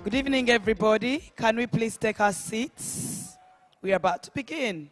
Good evening, everybody. Can we please take our seats? We are about to begin.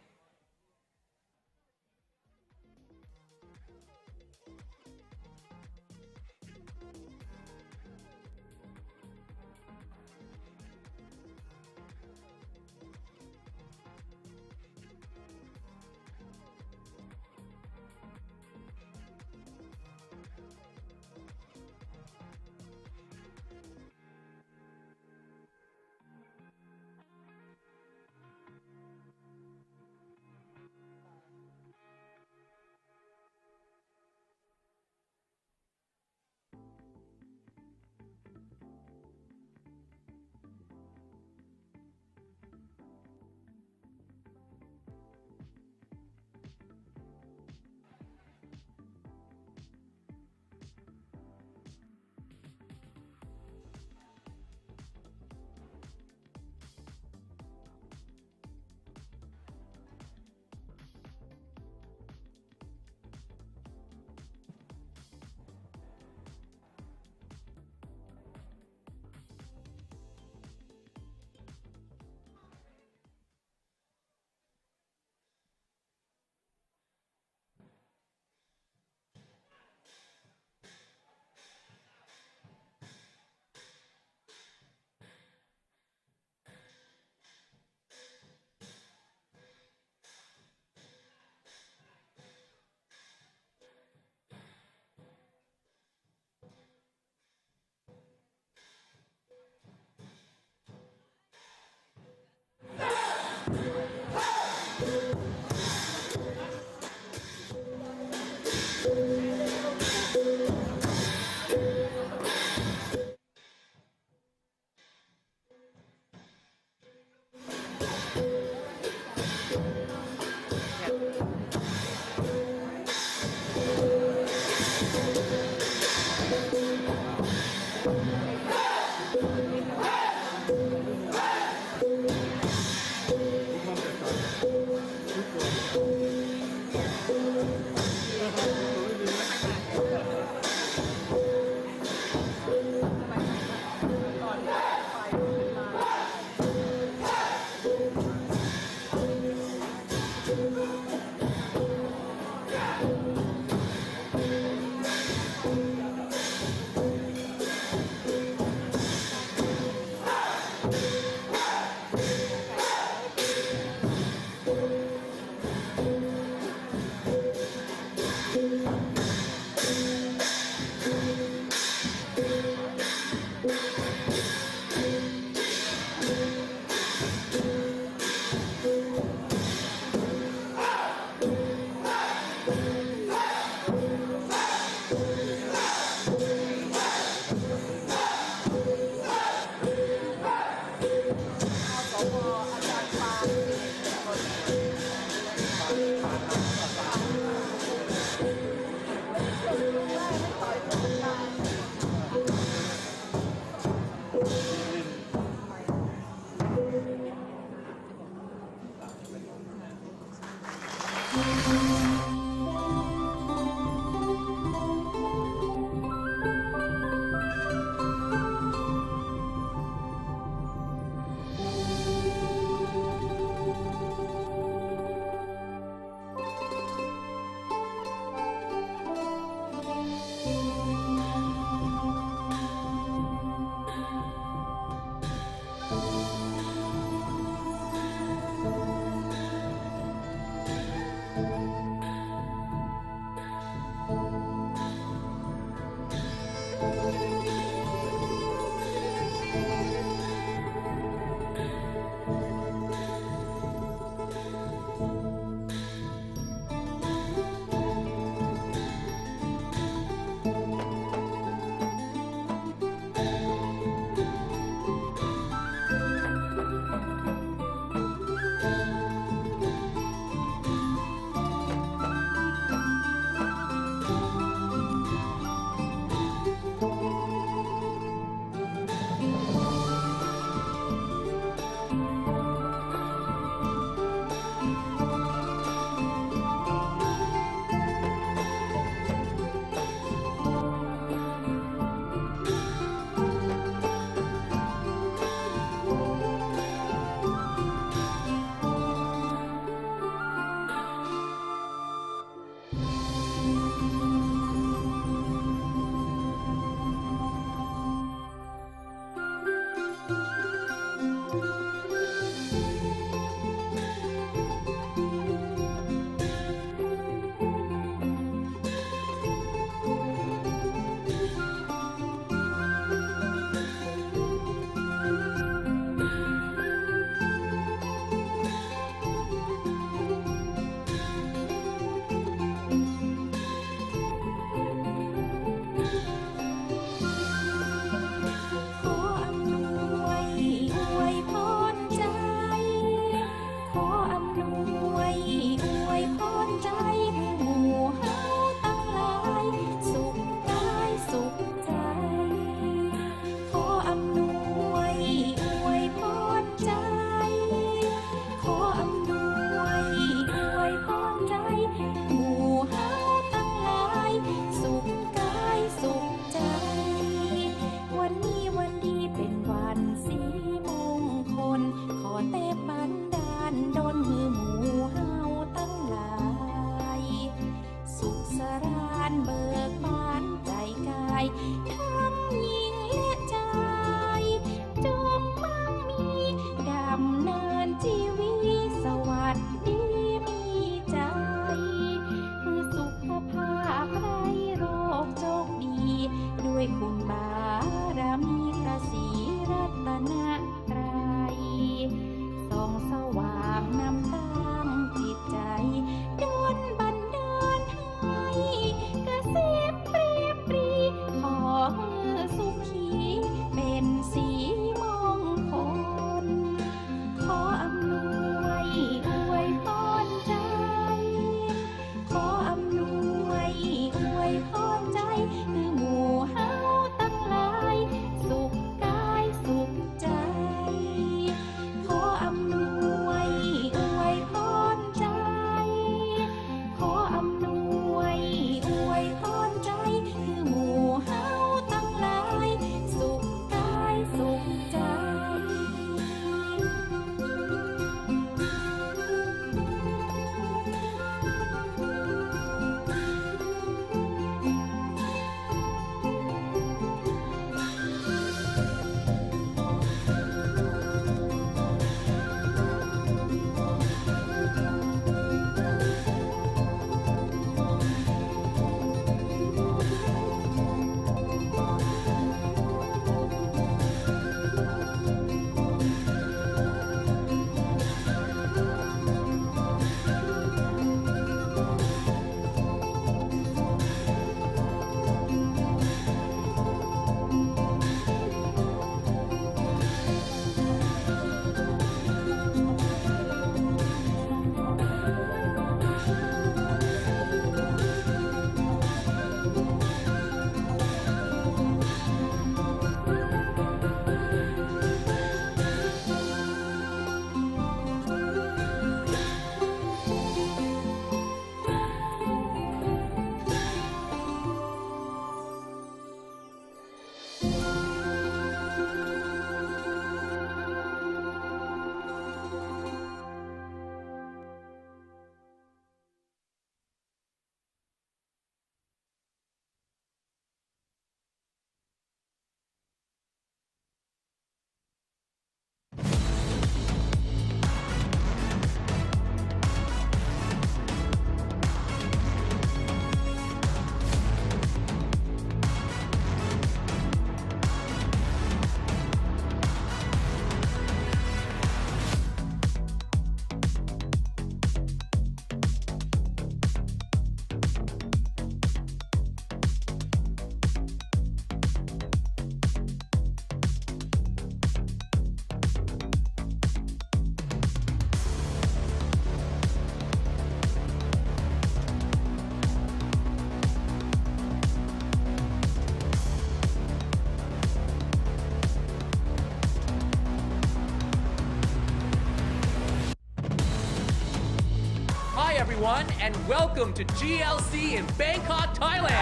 everyone, and welcome to GLC in Bangkok, Thailand.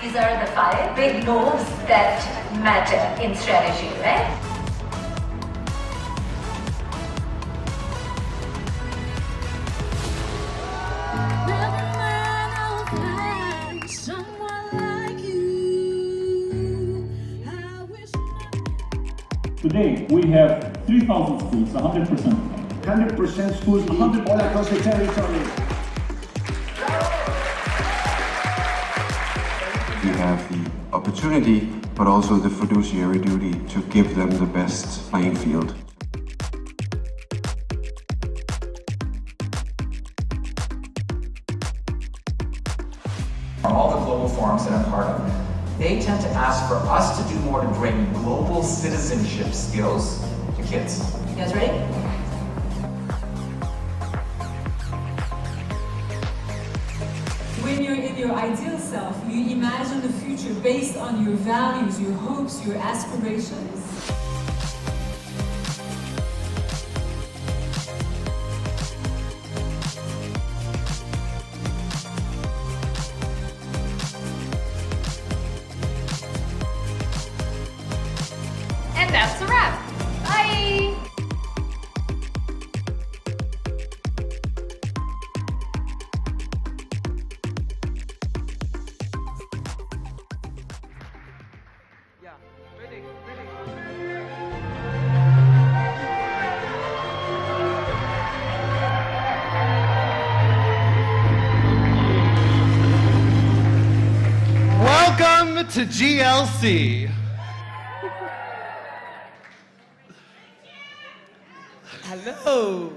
These are the 5 big moves that matter in strategy, right? Today, we have 3,000 schools, 100%. 100% schools all across the territory. We have the opportunity, but also the fiduciary duty to give them the best playing field. All the global forums that I'm part of, they tend to ask for us to do more to bring global citizenship skills to kids. You guys ready? When you're in your ideal self, you imagine the future based on your values, your hopes, your aspirations. And that's a wrap. Bye! Yeah, ready, ready. Welcome to GLC. Hello.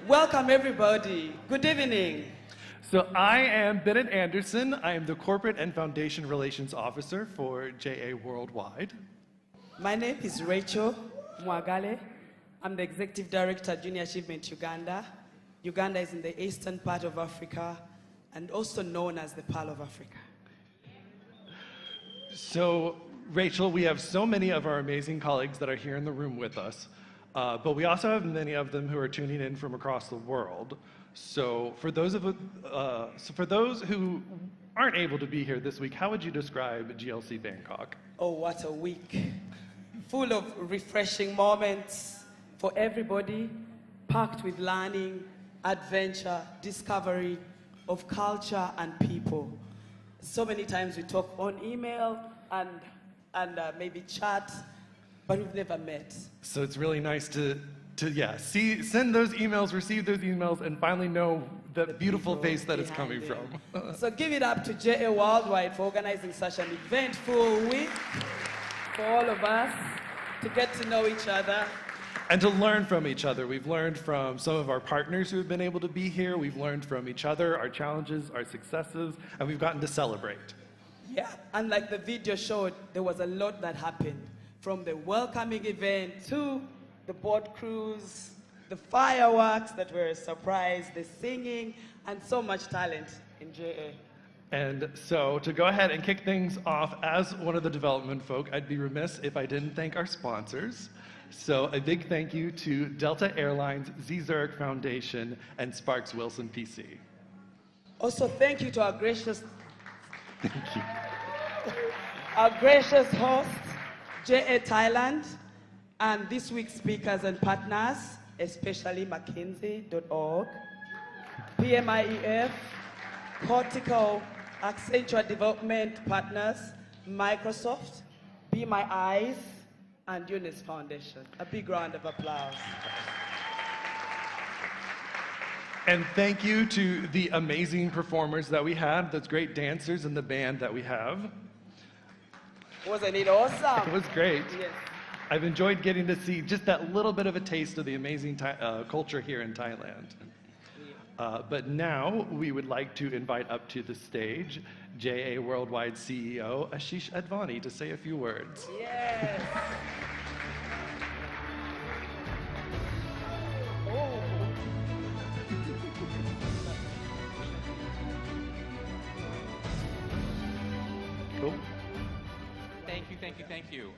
Welcome, everybody. Good evening. So I am Bennett Anderson. I am the Corporate and Foundation Relations Officer for JA Worldwide. My name is Rachel Mwagale. I'm the Executive Director, Junior Achievement Uganda. Uganda is in the eastern part of Africa and also known as the Pearl of Africa. So, Rachel, we have so many of our amazing colleagues that are here in the room with us, but we also have many of them who are tuning in from across the world. So for those who aren't able to be here this week, how would you describe GLC Bangkok? Oh, what a week. Full of refreshing moments for everybody, packed with learning, adventure, discovery of culture and people. So many times we talk on email and maybe chat, but we've never met. So it's really nice to send those emails, receive those emails, and finally know the beautiful face that it's coming from. So give it up to JA Worldwide for organizing such an eventful week for all of us to get to know each other. And to learn from each other. We've learned from some of our partners who have been able to be here. We've learned from each other, our challenges, our successes, and we've gotten to celebrate. Yeah, and like the video showed, there was a lot that happened. From the welcoming event to the boat cruise, the fireworks that were a surprise, the singing, and so much talent in JA. And so to go ahead and kick things off, as one of the development folk, I'd be remiss if I didn't thank our sponsors. So a big thank you to Delta Airlines, Z Zurich Foundation, and Sparks Wilson PC. Also, thank you to our gracious, Thank you. our gracious host, JA Thailand, and this week's speakers and partners, especially McKinsey.org, PMIEF, Cortical, Accenture Development Partners, Microsoft, Be My Eyes, and Eunice Foundation. A big round of applause. And thank you to the amazing performers that we had, those great dancers and the band that we have. Wasn't it awesome? It was great. Yes. I've enjoyed getting to see just that little bit of a taste of the amazing culture here in Thailand. But now we would like to invite up to the stage JA Worldwide CEO Ashish Advani to say a few words. Yes. Cool. Thank you.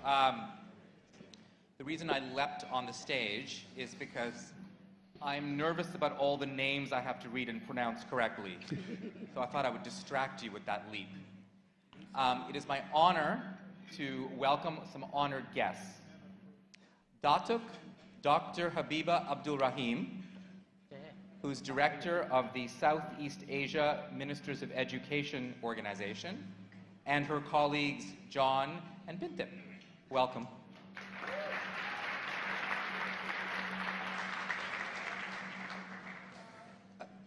The reason I leapt on the stage is because I'm nervous about all the names I have to read and pronounce correctly. So I thought I would distract you with that leap. It is my honor to welcome some honored guests. Datuk Dr. Habiba Abdul Rahim, who's director of the Southeast Asia Ministers of Education Organization, and her colleagues John and Bintip. Welcome.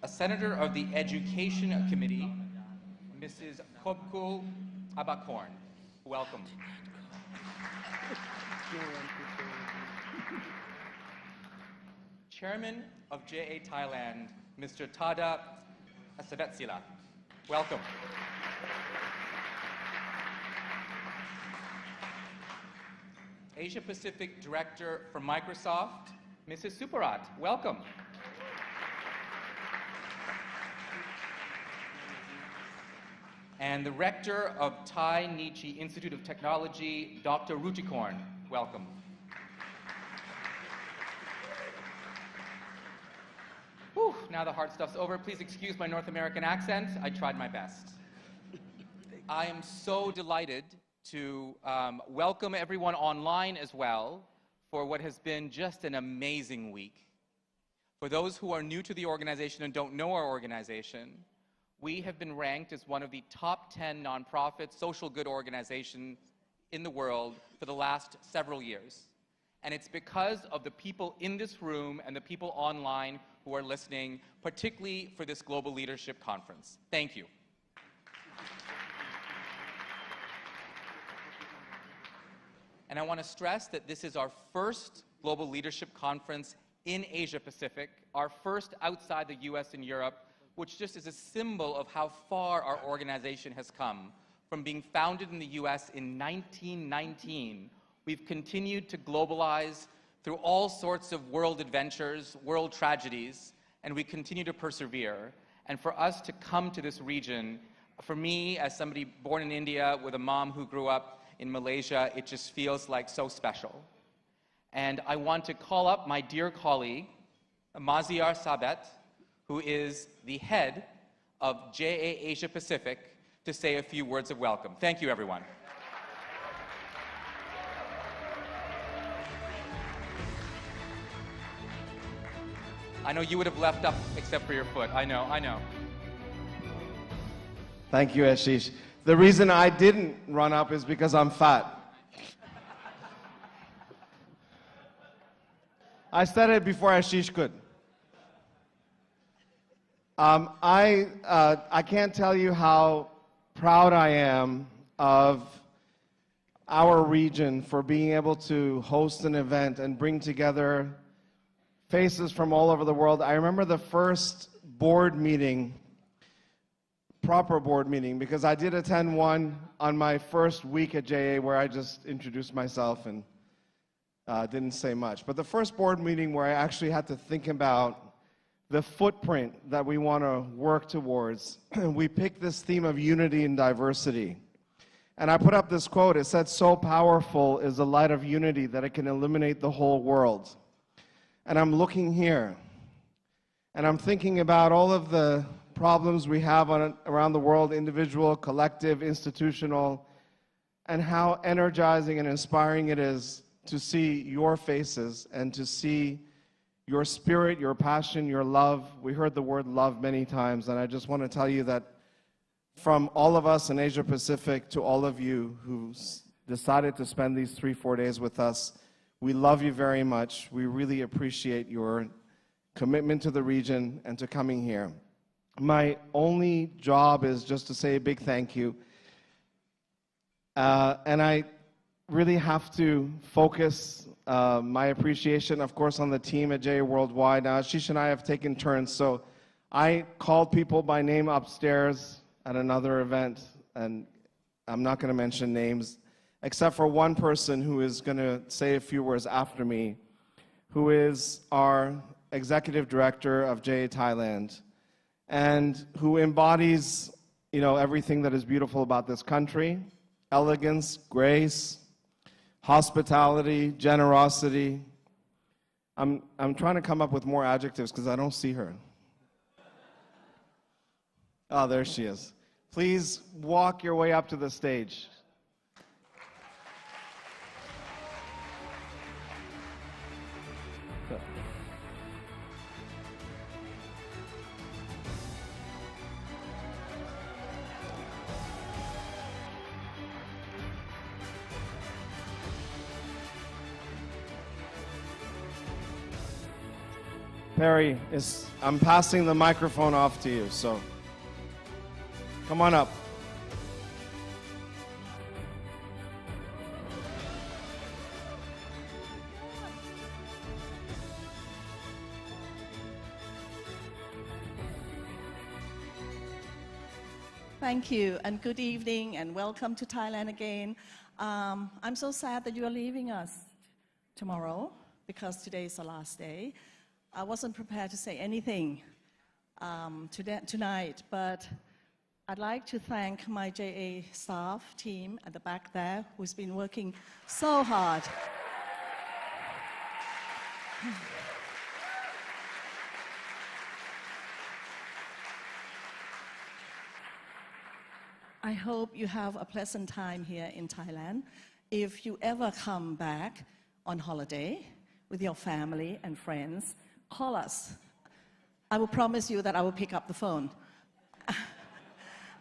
A senator of the Education Committee, Mrs. Kopkul Abakorn. Welcome. Chairman of JA Thailand, Mr. Tada Asavetsila. Welcome. Asia Pacific Director for Microsoft, Mrs. Suparat. Welcome. And the Rector of Thai Nichi Institute of Technology, Dr. Rutikorn. Welcome. Whew, now the hard stuff's over. Please excuse my North American accent. I tried my best. I am so delighted to welcome everyone online as well for what has been just an amazing week. For those who are new to the organization and don't know our organization, we have been ranked as one of the top 10 nonprofit social good organizations in the world for the last several years. And it's because of the people in this room and the people online who are listening, particularly for this Global Leadership Conference. Thank you. And I want to stress that this is our first Global Leadership Conference in Asia Pacific, our first outside the US and Europe, which just is a symbol of how far our organization has come. From being founded in the US in 1919, we've continued to globalize through all sorts of world adventures, world tragedies, and we continue to persevere. And for us to come to this region, for me, as somebody born in India with a mom who grew up in Malaysia, it just feels like so special. And I want to call up my dear colleague, Maziar Sabet, who is the head of JA Asia Pacific, to say a few words of welcome. Thank you, everyone. I know you would have left up except for your foot. I know, I know. Thank you, Ashish. The reason I didn't run up is because I'm fat. I said it before Ashish could. I can't tell you how proud I am of our region for being able to host an event and bring together faces from all over the world. I remember the first board meeting, proper board meeting, because I did attend one on my first week at JA where I just introduced myself and didn't say much. But the first board meeting where I actually had to think about the footprint that we want to work towards, we picked this theme of unity and diversity. And I put up this quote. It said, "So powerful is the light of unity that it can illuminate the whole world." And I'm looking here, and I'm thinking about all of the problems we have around the world, individual, collective, institutional, and how energizing and inspiring it is to see your faces and to see your spirit, your passion, your love. We heard the word love many times, and I just want to tell you that from all of us in Asia Pacific to all of you who decided to spend these 3-4 days with us, we love you very much. We really appreciate your commitment to the region and to coming here. My only job is just to say a big thank you. And I really have to focus my appreciation, of course, on the team at JA Worldwide. Now, Ashish and I have taken turns, so I called people by name upstairs at another event, and I'm not going to mention names, except for one person who is going to say a few words after me, who is our executive director of JA Thailand, and who embodies, everything that is beautiful about this country: elegance, grace, hospitality, generosity. I'm trying to come up with more adjectives because I don't see her. Oh, there she is. Please walk your way up to the stage. Perry, I'm passing the microphone off to you, so come on up. Thank you, and good evening, and welcome to Thailand again. I'm so sad that you are leaving us tomorrow, because today is the last day. I wasn't prepared to say anything tonight, but I'd like to thank my JA staff team at the back there, who's been working so hard. I hope you have a pleasant time here in Thailand. If you ever come back on holiday with your family and friends, call us. I will promise you that I will pick up the phone.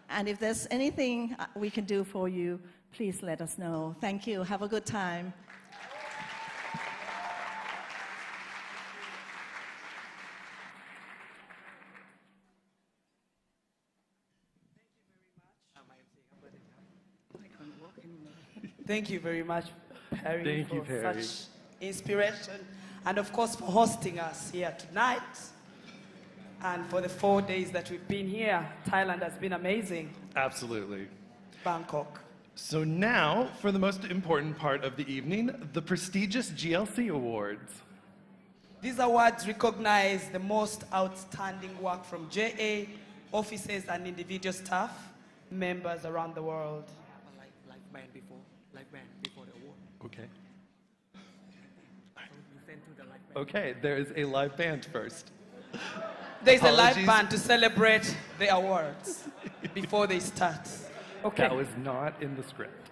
And if there's anything we can do for you, please let us know. Thank you. Have a good time. Thank you very much, Perry, Thank you, for Perry. such inspiration, and of course for hosting us here tonight. And for the 4 days that we've been here, Thailand has been amazing. Absolutely. Bangkok. So now, for the most important part of the evening, the prestigious GLC Awards. These awards recognize the most outstanding work from JA, officers and individual staff, members around the world. Live band before the award. Okay. You send to the live band. Okay, there is a live band first. There's a live Apologies. band to celebrate the awards before they start. Okay. That was not in the script.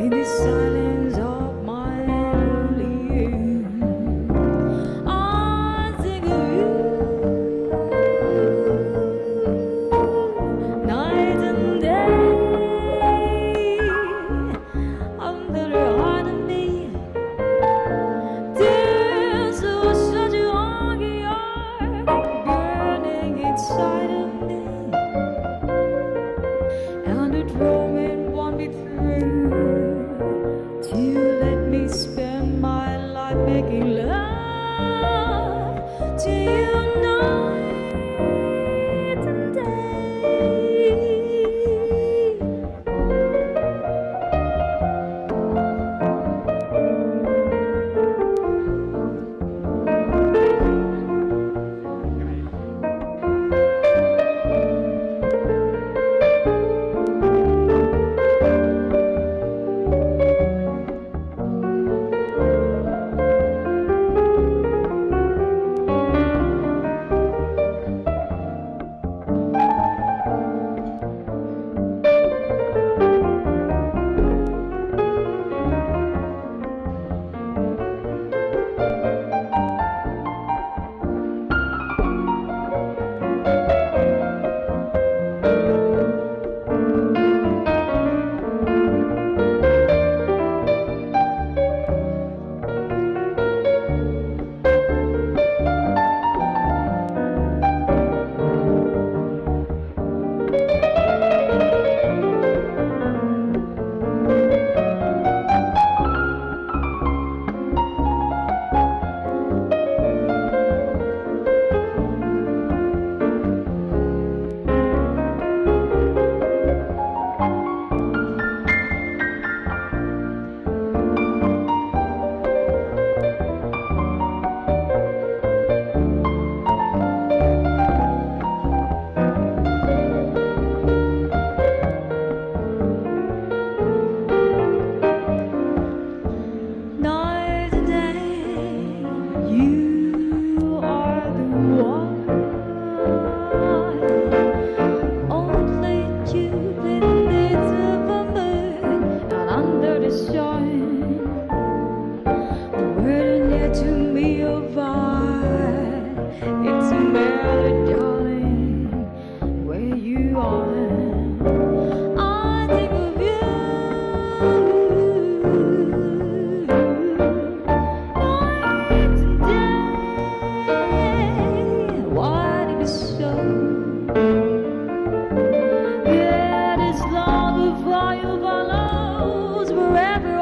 in the silence of my lonely room. I think of you night and day under the heart of me. There's such a hungry heart burning inside of me, and it roaming want me through to let me spend my life making love to you night and day. Night and day, you are the one. Only you beneath the moon and under the sun. The word near to me of it's a melody, darling, where you are. I think of you. Why did it so? Yeah, this long of fire follows wherever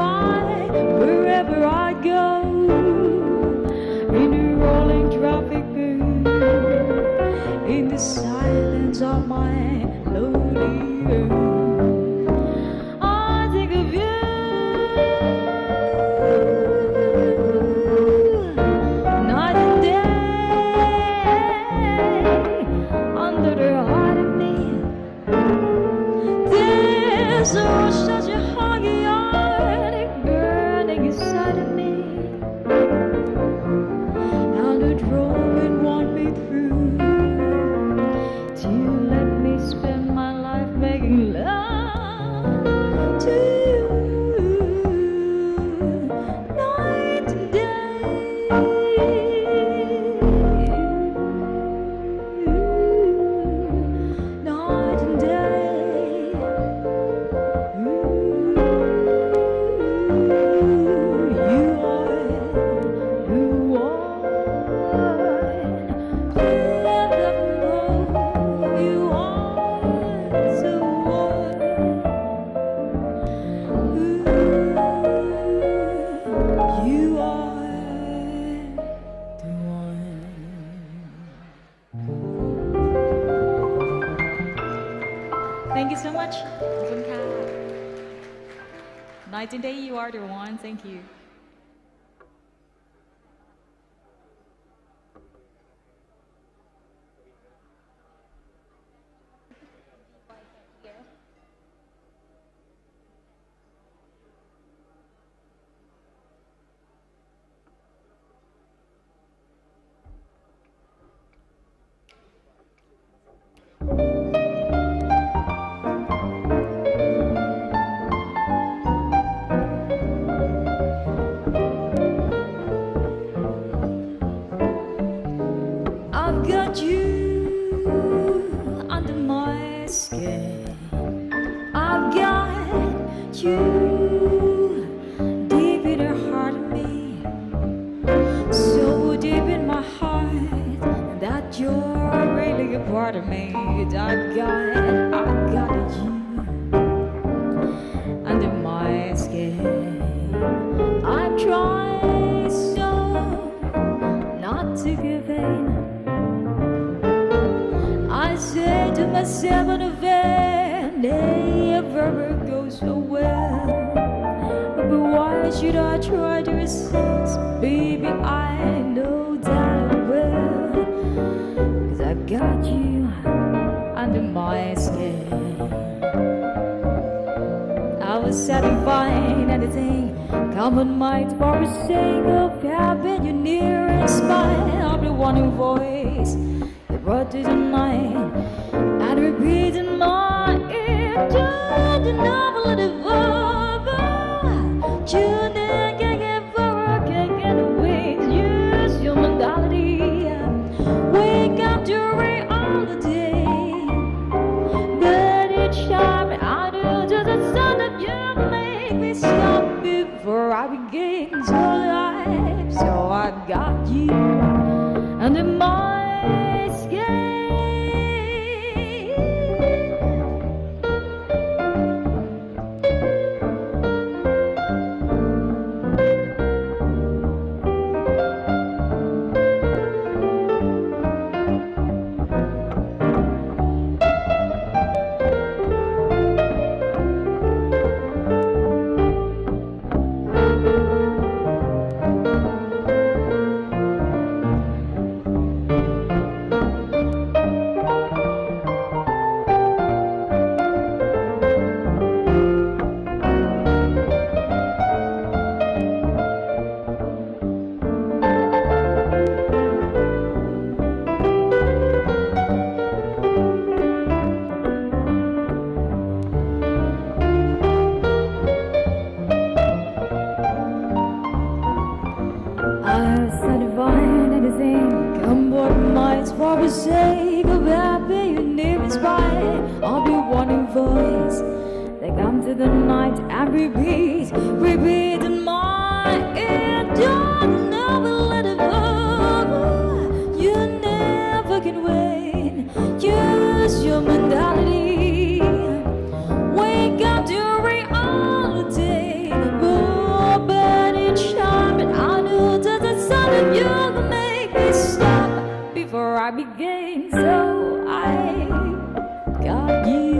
I go. In the rolling traffic boom, in the silence of my lonely room, I think of you. Night and day, under the heart of me, there's such a hungry heart burning inside of me, and it roaming want me through to let me spend my life making love to you night and day. Night and day. You are the one. You are the one. You are the one. Thank you so much. ขอบคุณค่ะ Night and day, you are the one. Thank you. you deep in the heart of me, so deep in my heart that you're really a part of me. I got you under my skin. I try so not to give in. I say to myself in a van, never goes so well. But why should I try to resist? Baby, I know that I will. 'Cause I've got you under my skin. I was satisfied anything common might for the sake of having you near and smile. I'll be one voice that brought to the night and repeat in my ear. Don't you know a little over? You can't get far, can't get away. Use your mentality. Wake up during all the day, but each time I do just the sound that you make me stop before I begin to life. So I got you under my skin. For the sake of happy you near is right, I'll be one voice that come to the night and repeat in my ear. Don't never let it go. You never can win. Use your mentality. Wake up during all the day. Oh, but each time that I know that the sound of you can make me stop before I begin. So I got you,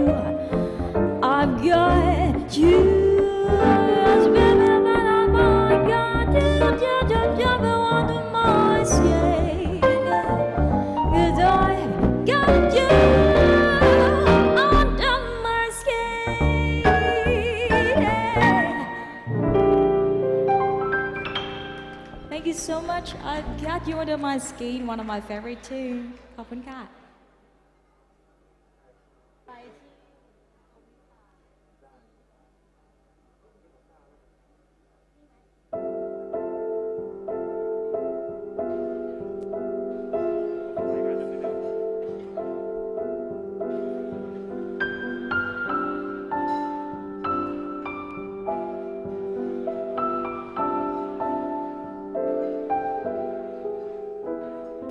I've got you. Yes, baby, but I got you, jump under my skin. 'Cause I got you under my skin. Thank you so much. I've got you under my skin, one of my favorite too. ขอบคุณค่ะ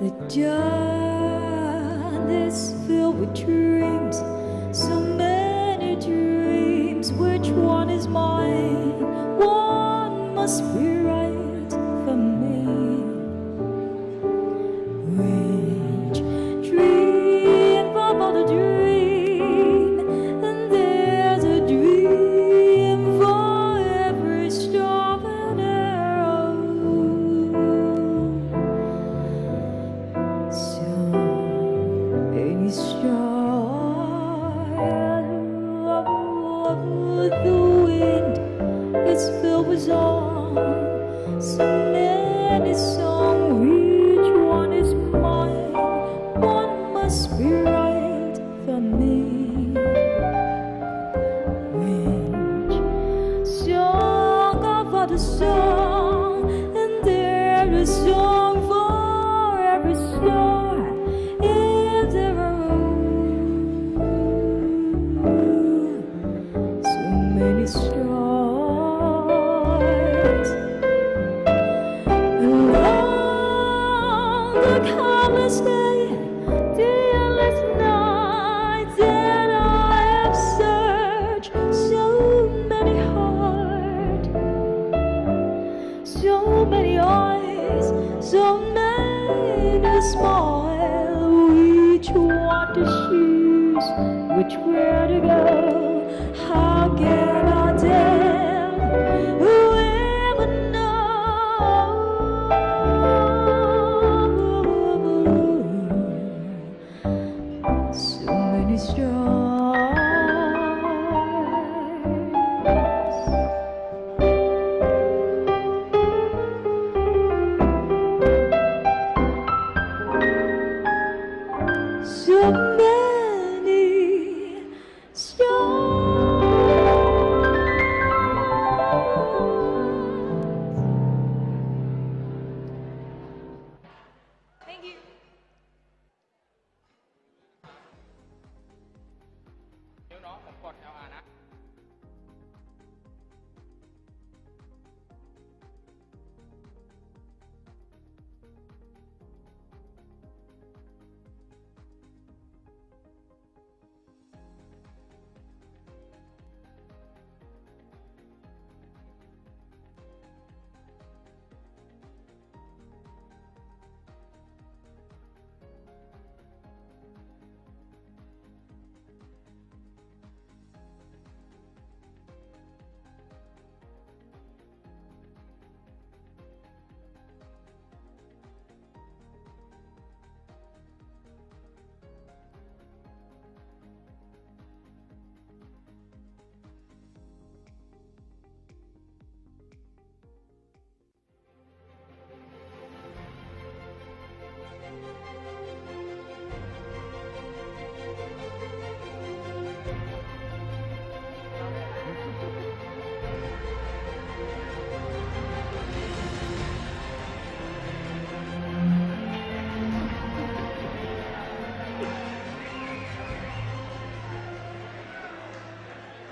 The dawn is filled with dreams, so many dreams. Which one is mine? One must be right for me. Which dream of all the dream? And there's a dream for every star and arrow. Any star of the wind is filled with song, so many songs. Which one is mine? One must be right for me. Which song of all the song? And there is a song for every star. If there are so many stars.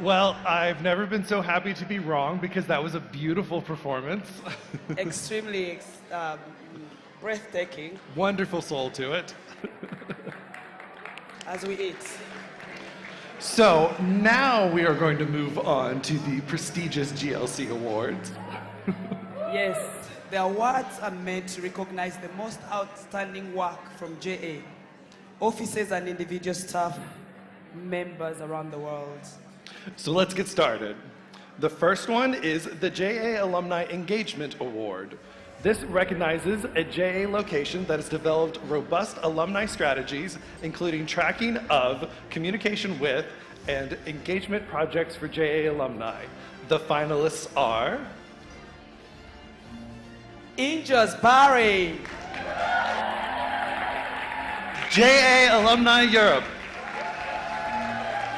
Well, I've never been so happy to be wrong because that was a beautiful performance. Extremely breathtaking. Wonderful soul to it. As we eat. So now we are going to move on to the prestigious GLC Awards. Yes, the awards are meant to recognize the most outstanding work from JA, officers and individual staff members around the world. So let's get started. The first one is the JA Alumni Engagement Award. This recognizes a JA location that has developed robust alumni strategies, including tracking of, communication with, and engagement projects for JA alumni. The finalists are Injas Bahrain, JA Alumni Europe,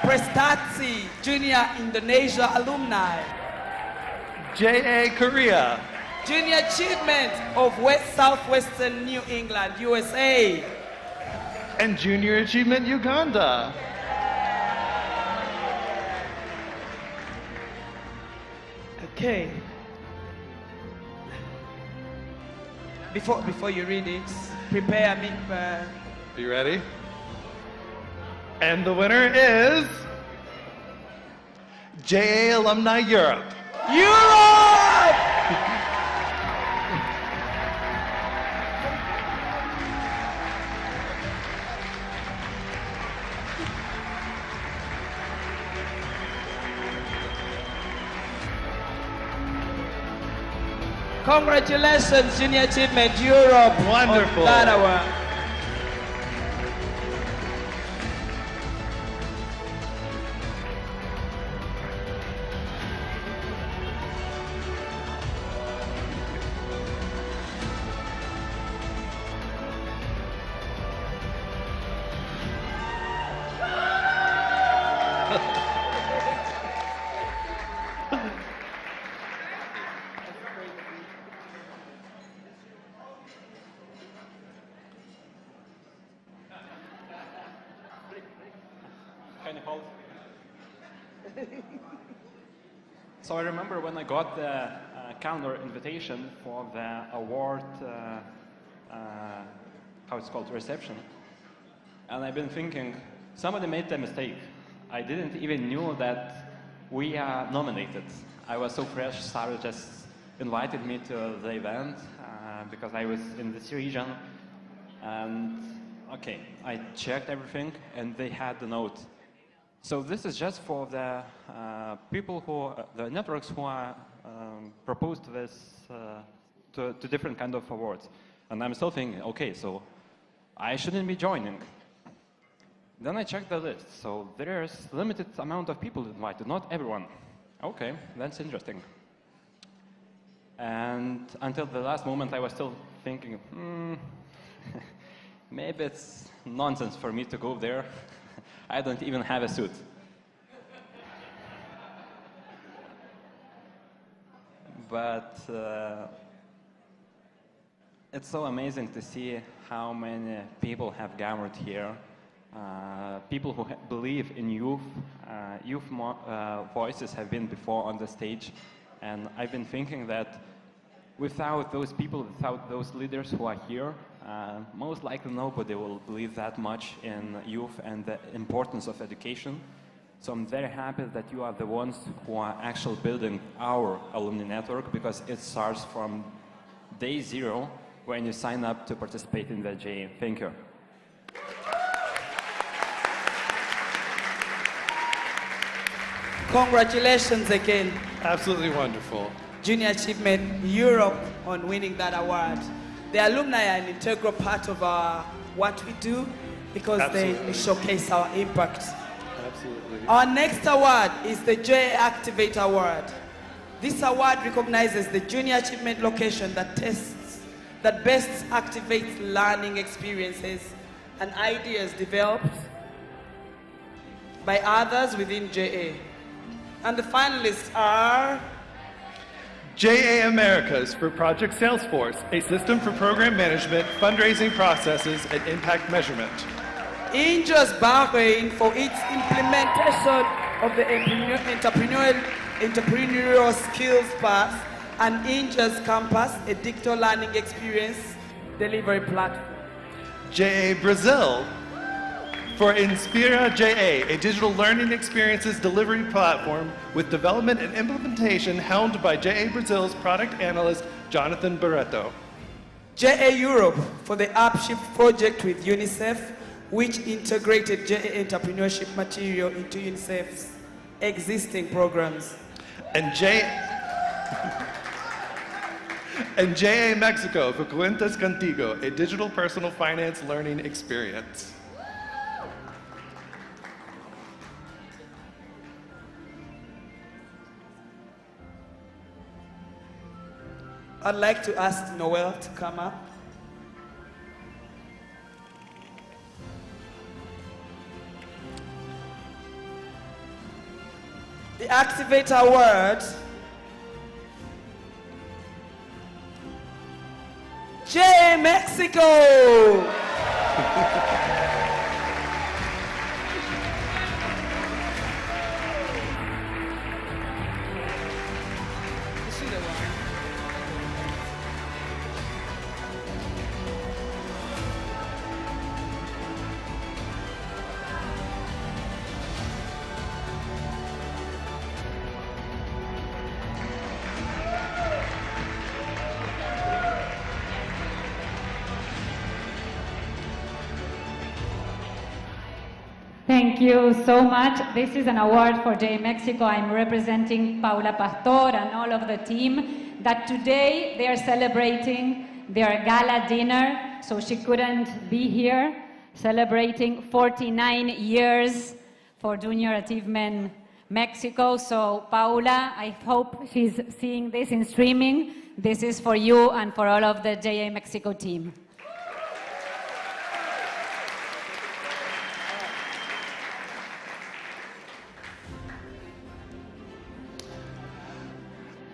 Prestasi Junior Indonesia Alumni, JA Korea, Junior Achievement of Southwestern New England, USA, and Junior Achievement Uganda. Okay. Before you read it, prepare me. Are you ready? And the winner is JA Alumni Europe. Europe! Congratulations, Junior Achievement Europe. Wonderful. On that award. So I remember when I got the calendar invitation for the award, how it's called, reception, and I've been thinking, somebody made a mistake. I didn't even know that we are nominated. I was so fresh, Sarah just invited me to the event because I was in this region, and okay, I checked everything and they had the note. So this is just for the people who, the networks who are proposed this to different kind of awards. And I'm still thinking, okay, so I shouldn't be joining. Then I checked the list. So there's limited amount of people invited, not everyone. Okay, that's interesting. And until the last moment, I was still thinking, maybe it's nonsense for me to go there. I don't even have a suit. But it's so amazing to see how many people have gathered here. People who believe in youth. Voices have been before on the stage. And I've been thinking that without those people, without those leaders who are here, most likely nobody will believe that much in youth and the importance of education. So I'm very happy that you are the ones who are actually building our alumni network, because it starts from day zero when you sign up to participate in the JA. Thank you. Congratulations again. Absolutely wonderful. Junior Achievement Europe on winning that award. The alumni are an integral part of what we do because they showcase our impact. Absolutely. Our next award is the JA Activate Award. This award recognizes the junior achievement location that best activates learning experiences and ideas developed by others within JA. And the finalists are JA Americas for Project Salesforce, a system for program management, fundraising processes, and impact measurement. Injas Bahrain for its implementation of the entrepreneurial skills path and Inja's Campus, a digital learning experience delivery platform. JA Brazil for Inspira JA, a digital learning experiences delivery platform with development and implementation helmed by JA Brazil's product analyst, Jonathan Barreto. JA Europe for the Upshift project with UNICEF, which integrated JA entrepreneurship material into UNICEF's existing programs. And JA Mexico for Cuentas Contigo, a digital personal finance learning experience. I'd like to ask Noel to come up. The Activator Award, JA Mexico. Thank you so much. This is an award for JA Mexico. I'm representing Paula Pastor and all of the team that today they are celebrating their gala dinner, so she couldn't be here, celebrating 49 years for Junior Achievement Mexico. So Paula, I hope she's seeing this in streaming. This is for you and for all of the JA Mexico team.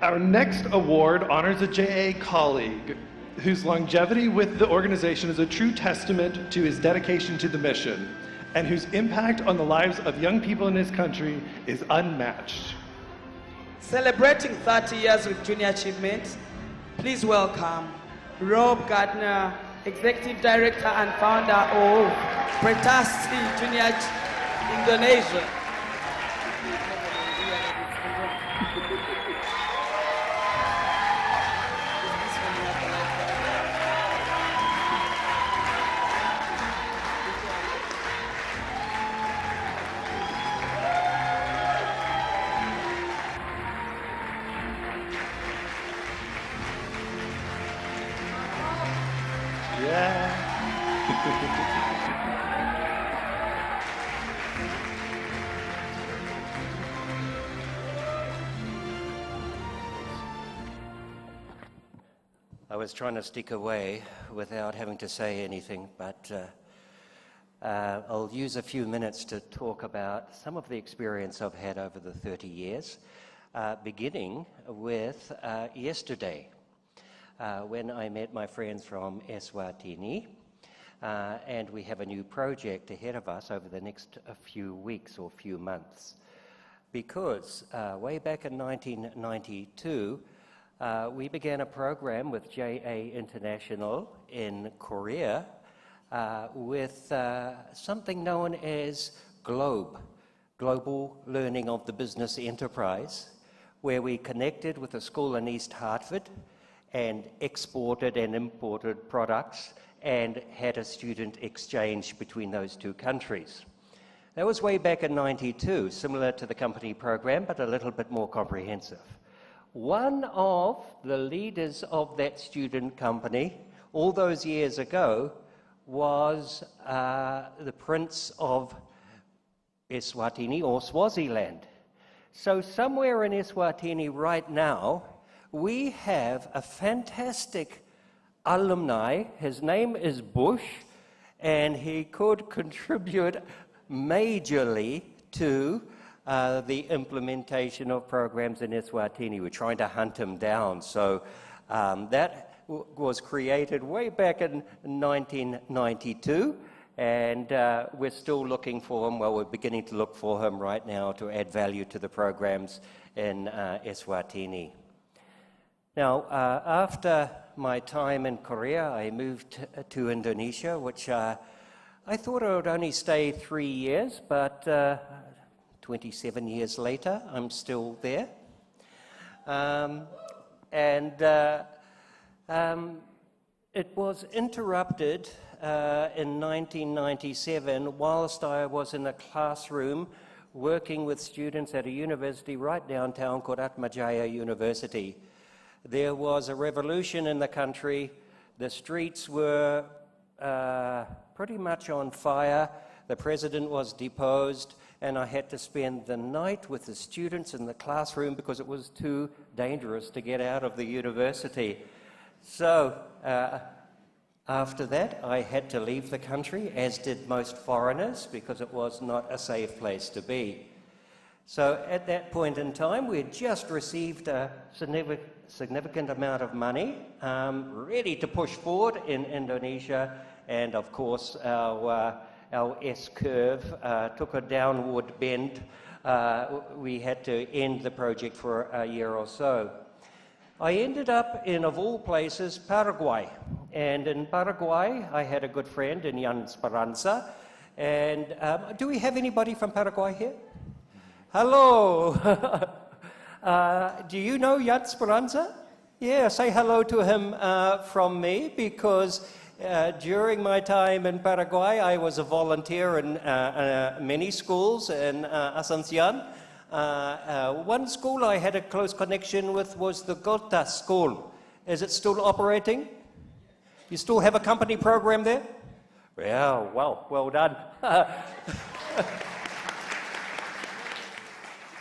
Our next award honors a JA colleague whose longevity with the organization is a true testament to his dedication to the mission and whose impact on the lives of young people in his country is unmatched. Celebrating 30 years with Junior Achievement, please welcome Rob Gardner, Executive Director and Founder of Prestasi Junior Indonesia. I was trying to stick away without having to say anything, but I'll use a few minutes to talk about some of the experience I've had over the 30 years, beginning with yesterday, when I met my friends from Eswatini, and we have a new project ahead of us over the next few weeks or few months. Because way back in 1992, we began a program with JA International in Korea with something known as Global Learning of the Business Enterprise, where we connected with a school in East Hartford and exported and imported products and had a student exchange between those two countries. That was way back in '92, similar to the company program, but a little bit more comprehensive. One of the leaders of that student company all those years ago was the Prince of Eswatini or Swaziland. So somewhere in Eswatini right now, we have a fantastic alumni. His name is Bush, and he could contribute majorly to the implementation of programs in Eswatini. We're trying to hunt him down. So that was created way back in 1992, And we're still looking for him. Well, we're beginning to look for him right now to add value to the programs in Eswatini. Now, after my time in Korea, I moved to Indonesia, which I thought I would only stay 3 years, but 27 years later, I'm still there. It was interrupted in 1997 whilst I was in a classroom working with students at a university right downtown called Atmajaya University. There was a revolution in the country. The streets were pretty much on fire. The president was deposed, and I had to spend the night with the students in the classroom because it was too dangerous to get out of the university. So after that, I had to leave the country, as did most foreigners, because it was not a safe place to be. So at that point in time, we had just received a significant amount of money, ready to push forward in Indonesia, and of course our S-curve took a downward bend. We had to end the project for a year or so. I ended up in, of all places, Paraguay. And in Paraguay, I had a good friend in Jan Speranza. And do we have anybody from Paraguay here? Hello. Do you know Jan Speranza? Yeah, say hello to him from me, because during my time in Paraguay, I was a volunteer in many schools in Asuncion. One school I had a close connection with was the Gota School. Is it still operating? You still have a company program there? Yeah, well done.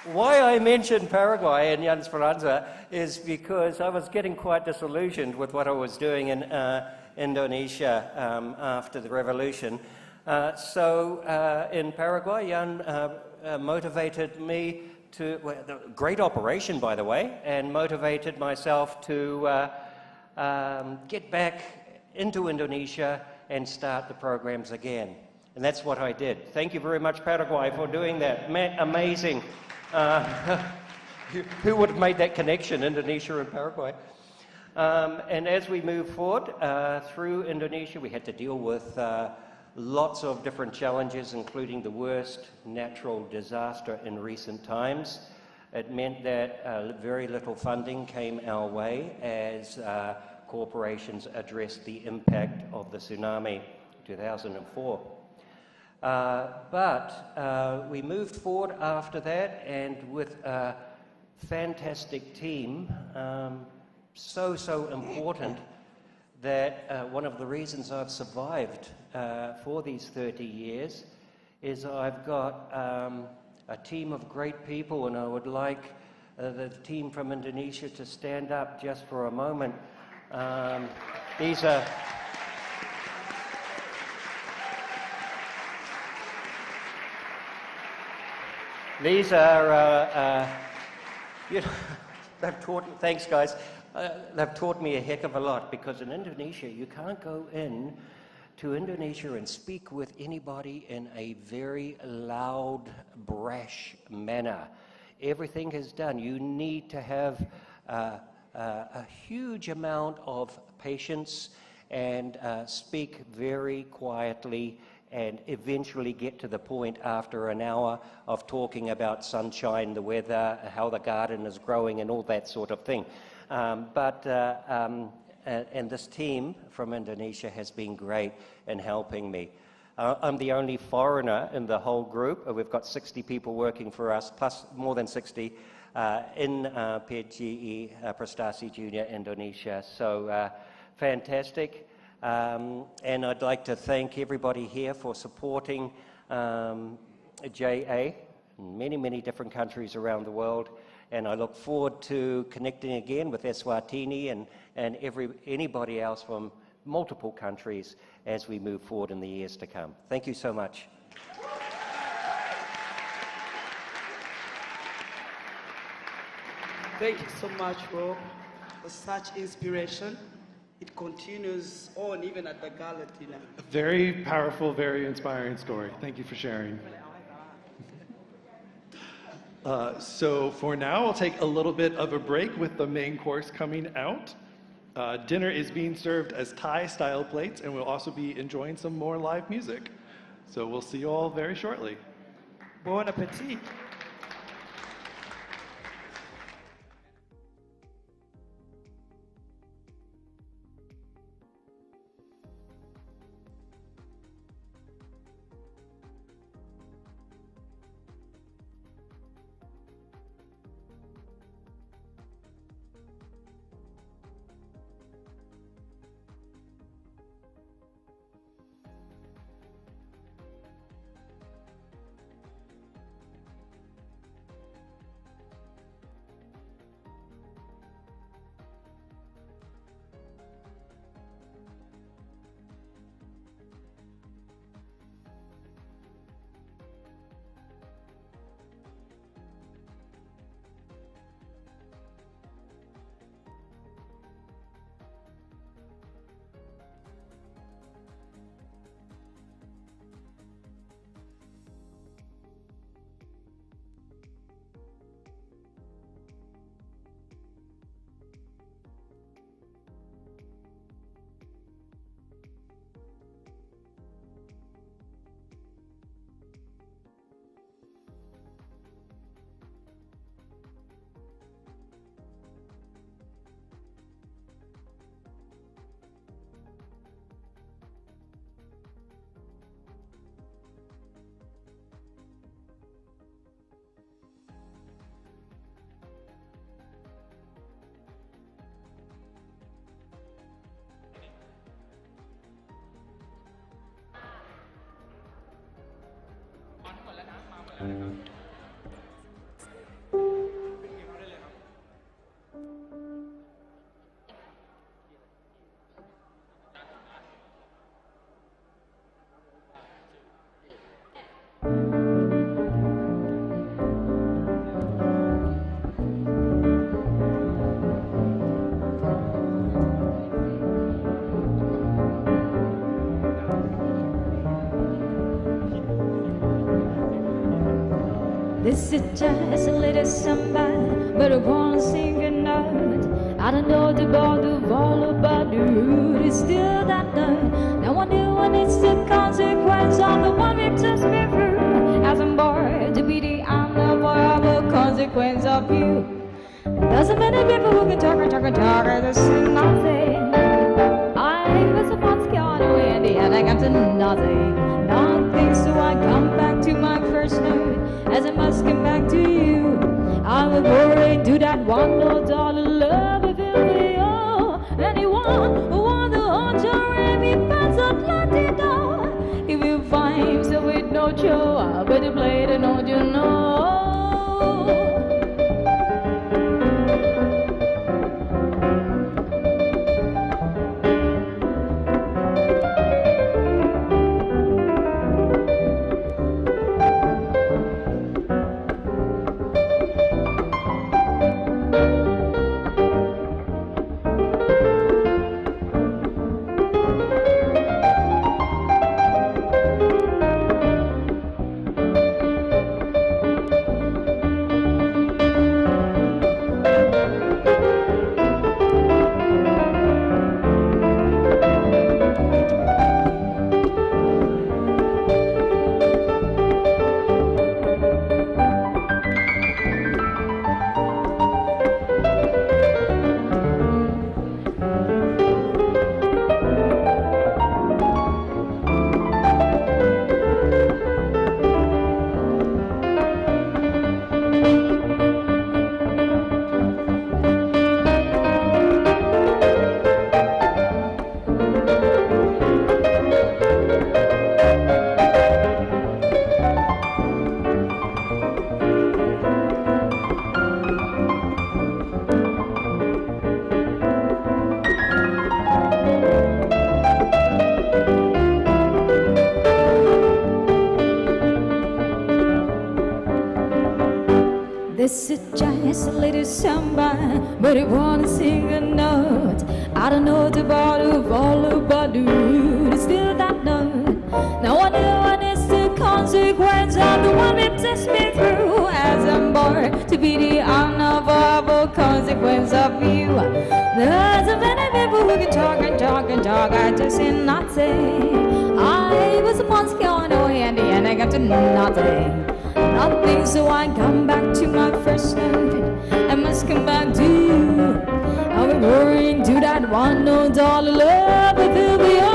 Why I mentioned Paraguay and Jan Speranza is because I was getting quite disillusioned with what I was doing in Indonesia after the revolution. So in Paraguay, Jan motivated me to, well, great operation by the way, and motivated myself to get back into Indonesia and start the programs again. And that's what I did. Thank you very much, Paraguay, for doing that. Amazing. Who would have made that connection, Indonesia and Paraguay? And as we move forward through Indonesia, we had to deal with lots of different challenges, including the worst natural disaster in recent times. It meant that very little funding came our way as corporations addressed the impact of the tsunami in 2004. But we moved forward after that, and with a fantastic team, so important that one of the reasons I've survived for these 30 years is I've got a team of great people, and I would like the team from Indonesia to stand up just for a moment. These are you know, they've taught, thanks guys, they've taught me a heck of a lot, because in Indonesia you can't go in to Indonesia and speak with anybody in a very loud, brash manner. Everything is done. You need to have a huge amount of patience and speak very quietly, and eventually get to the point after an hour of talking about sunshine, the weather, how the garden is growing, and all that sort of thing. And this team from Indonesia has been great in helping me. I'm the only foreigner in the whole group. We've got 60 people working for us, plus more than 60 in PGE Prestasi Junior Indonesia. So fantastic. And I'd like to thank everybody here for supporting JA in many different countries around the world. And I look forward to connecting again with Eswatini and anybody else from multiple countries as we move forward in the years to come. Thank you so much. Thank you so much, Rob, for such inspiration. it continues on even at the gala dinner. Very powerful, very inspiring story. Thank you for sharing. So for now, we'll take a little bit of a break with the main course coming out. Dinner is being served as Thai-style plates, and we'll also be enjoying some more live music. So we'll see you all very shortly. Bon appetit. This is just a little samba, but I wanna sing a note. I don't know the bother all about the root. It's still that note. No one knew what it's the consequence of the one we just been through. As I'm born to be the unavoidable consequence of you. Doesn't many people who can talk and talk and talk, this is nothing. I was once gone away in the end I got to nothing. Nothing, so I come back to my first note. As I must come back to you, I will worry, do that $1 love if it'll be all. Anyone who wants to hold your hand, me fans of Latino. If you find so with no show, I better play the note you know. tries to lead his samba, but he wanna sing a note. I don't know the body of all about you. It's still that note. Now I know what is the consequence of the one that takes me through. As I'm born to be the unavoidable consequence of you. There's so many people who can talk and talk and talk. I just say nothing. I was once going away, and in the end I got to nothing. Nothing, so I come back to my first love. I must come back to you. I'll be worrying to that one, no dollar love with you.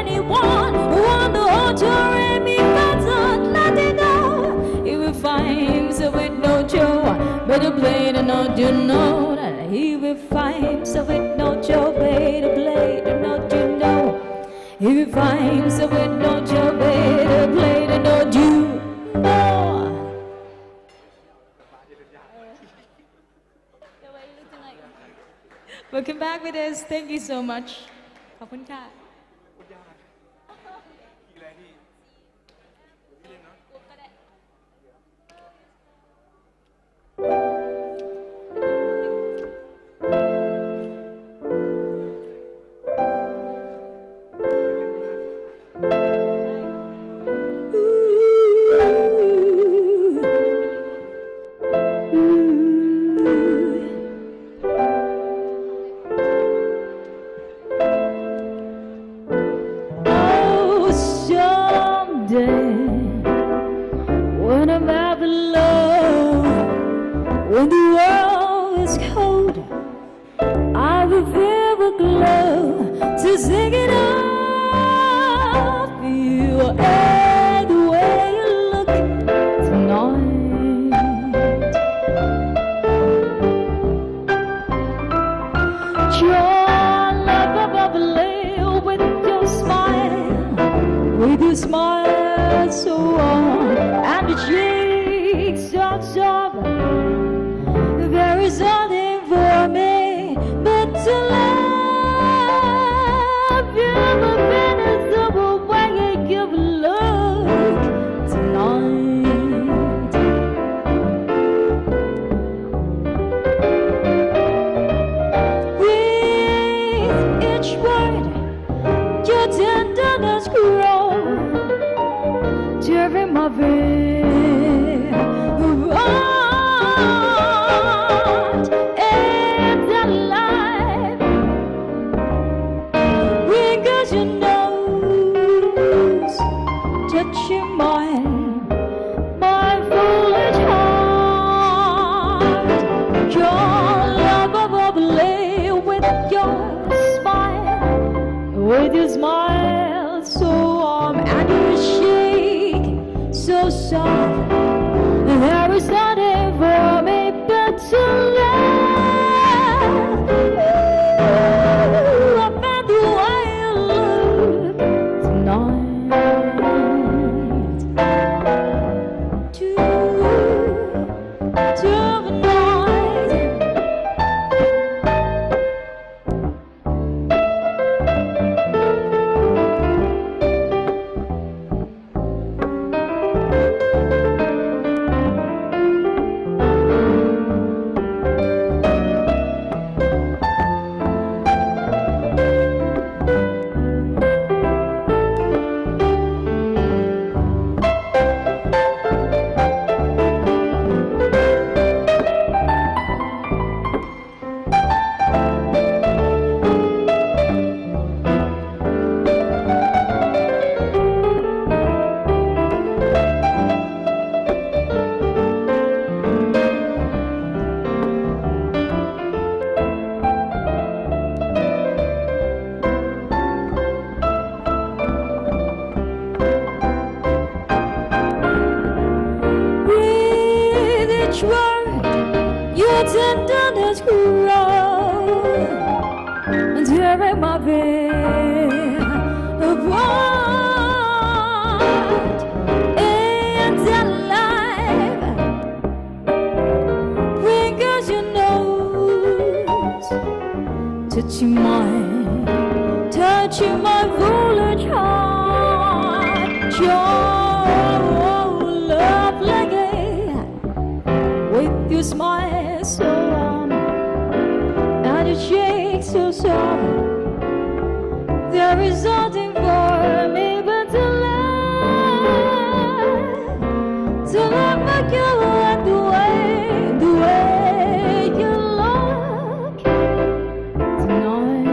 Anyone who want the whole story, me better let it go. He will find himself with no Joe, better play it and not you know that he will find himself with no Joe, better play it and not you know. He will find himself with no Joe, better play it and not you know. Welcome back with us. Thank you so much. ขอบคุณค่ะ When I'm having love, when the world is cold, I will feel a glow to sing it up for you. And the way you look tonight, your love above with your smile so warm, and the cheeks so soft. There is nothing for me but to love you. The Venice of a way you give love tonight. With each word, your tenderness grows. During my heart and alive, because your nose touching my foolish heart. Your love bubbly with your smile so warm, and your shake so soft. There is nothing for me but to love. Ooh, I found the way you look tonight. tenderness grow during my bed apart and alive. Fingers your nose, touching my foolish heart. Your love like with your smile so warm, and you shake so soft. There is nothing for me but to love like you like the way you look tonight.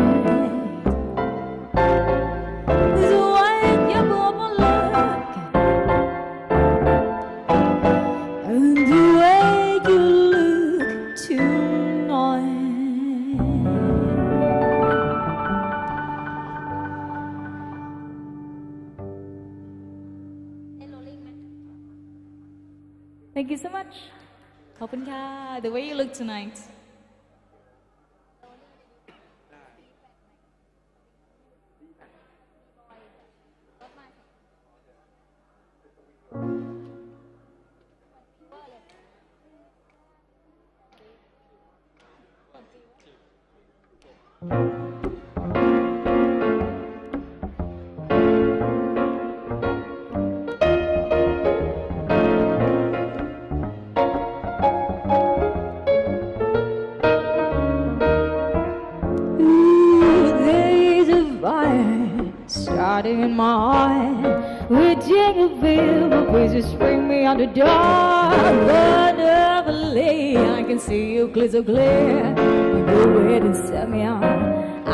The way you move my look, and the way you look tonight. Thank you so much. ขอบคุณค่ะ The way you look tonight. Starting in my heart, reaching a fever, please just bring me on the dark. But neverly, I can see you clear so clear. You go ahead and set me on.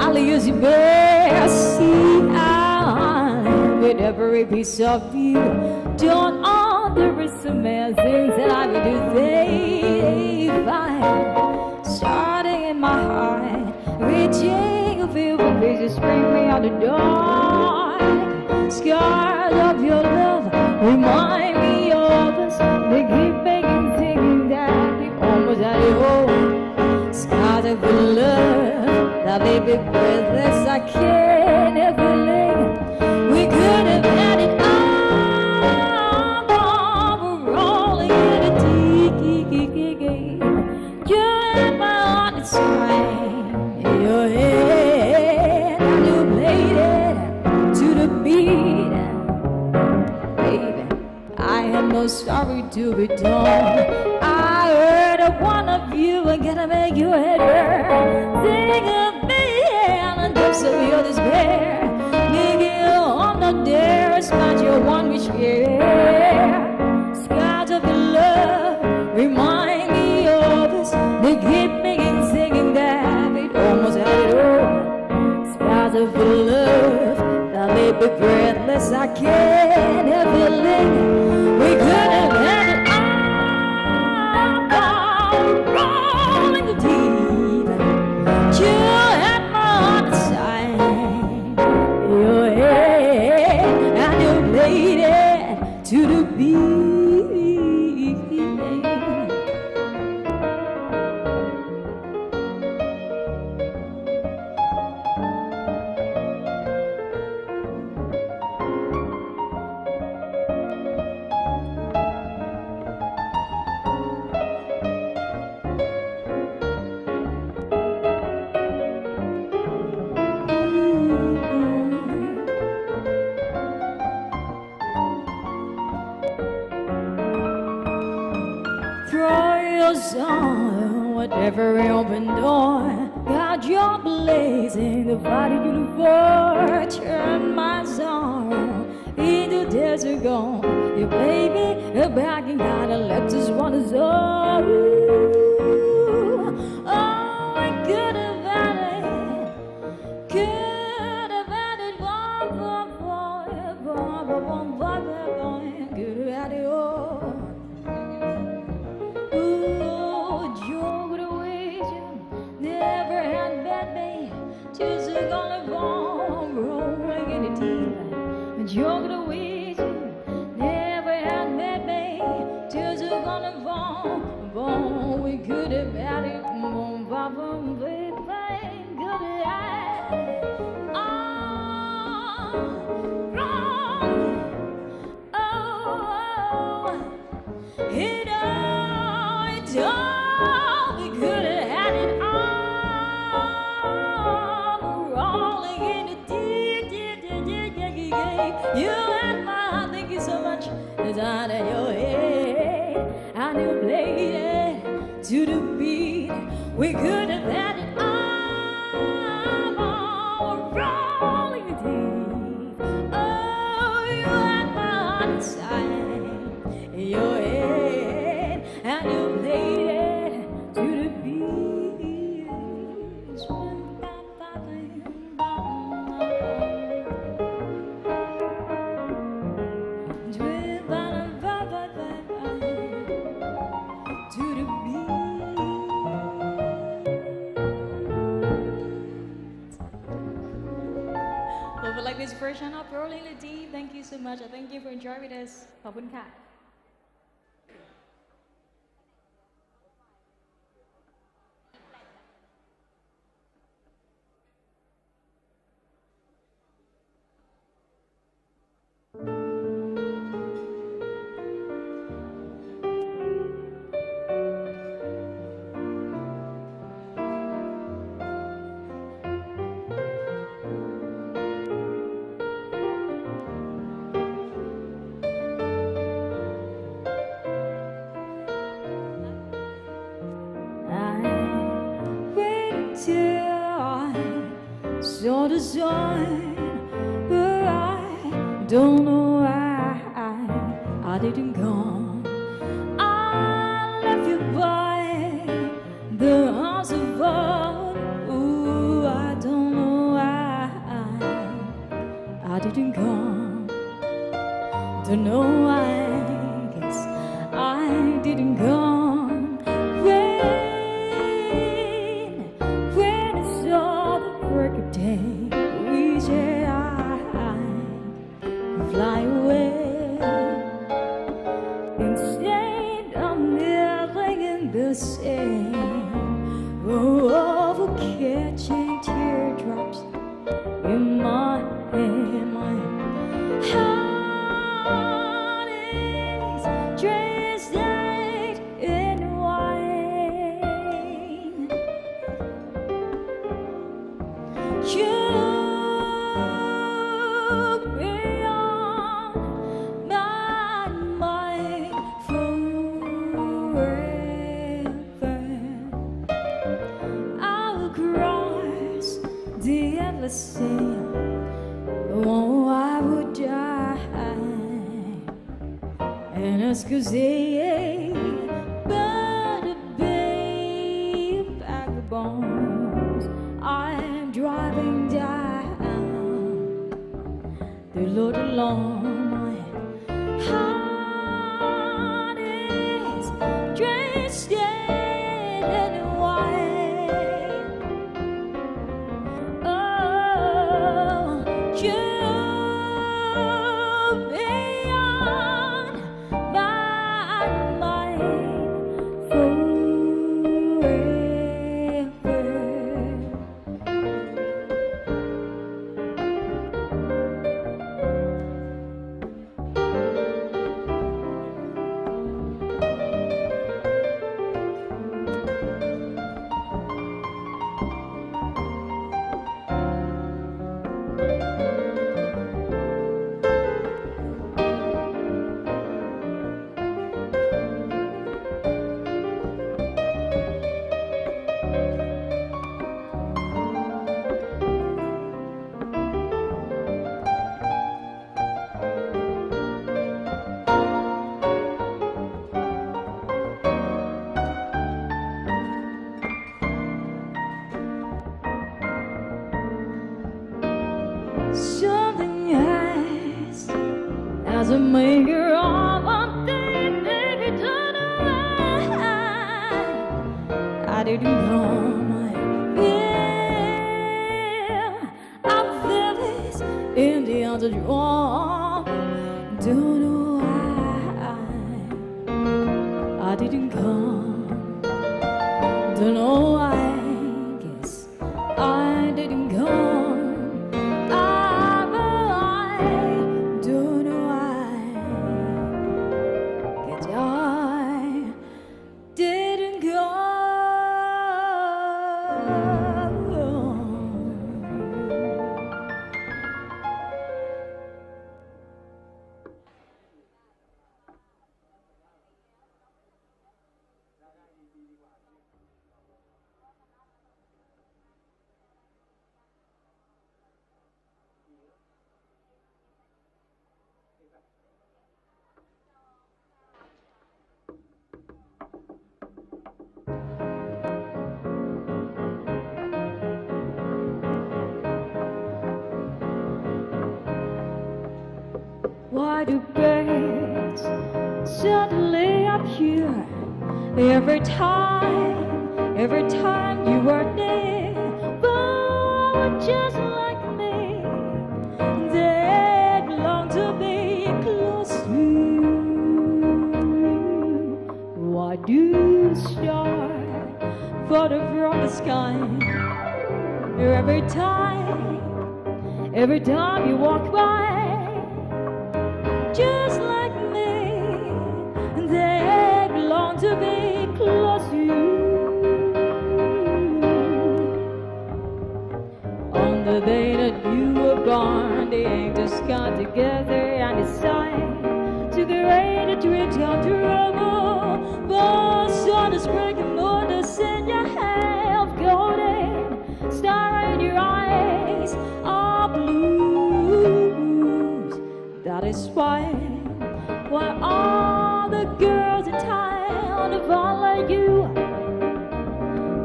I'll use your best. See, with every piece of you. Don't underestimate things that I will do. They fine. Starting in my heart, reaching a fever, please just bring me on the dark. Scars of your love remind me of us. They keep making thinking that we almost had it all. Scars of your love that may be breathless. I can't ever live. We could have had it all, but we're rolling in a tiki game. You're in my heart, it's time. Your head, and you played it to the beat. Baby, I have no story to be told. I heard of one of you and gonna make your head burn. Think of me and depths of your despair. Maybe I'm not there, it's not your one we share. Scars of your love remind me of us. They keep making singing that we almost had it all. Scars of your love that may be breathless. I can't ever live. We could have had it all, rolling the deep. You had my heart inside your head, and you played it to the beat. Throw your song with every open door. Got your blazing, the fighting to the fore. Turn my song into desert gone. Your baby, her backing got a left us one is all. Oh, I could have had it. Could have had it one. Could have had it all. Just gonna fall, rolling in the deep. You're gonna wait, never had met me. Just gonna fall, we could have had it. Boom, boom, boom, baby, could have had it. Oh, wrong. Oh, it all, we could have had it all. You and my heart, thank you so much. It's out of your head, and you played it to the beat. We could have had it all rolling deep. Oh, you had my heart inside your head, and you played it to the beat. For like this version of Rolling the Deep, thank you so much. Thank you for enjoying with us. ขอบคุณค่ะ Saw the sign, but I don't know why I didn't come. I left you by the house of God. Ooh, I don't know why I didn't come. Don't know why, guess I didn't come. When I saw the break of day, we said I fly away. Instead of kneeling in the sand, over catching teardrops in my hand, my heart is dressed in wine. You took me on my mind forever. I'll cross the endless sea. Oh, I would die and ask you say, but a bag of bones. I'm driving down the road alone. My heart is dressed in white. Oh, you beyond my mind forever. Something as a maker of one thing, baby, don't know why I didn't come. I feel this in the underdog. Don't know why I didn't come. Don't know why. Guess I didn't come. Why do birds suddenly appear every time you are near? But just like me, they belong to be close to you. Why do stars fall from the sky every time you walk by? Just like me, they belong to be close to you. On the day that you were born, the angels got together and decided to create a dream come true. The sun is breaking, moon is in your hair of golden, star in your eyes are blues. That is why all the girls in town follow you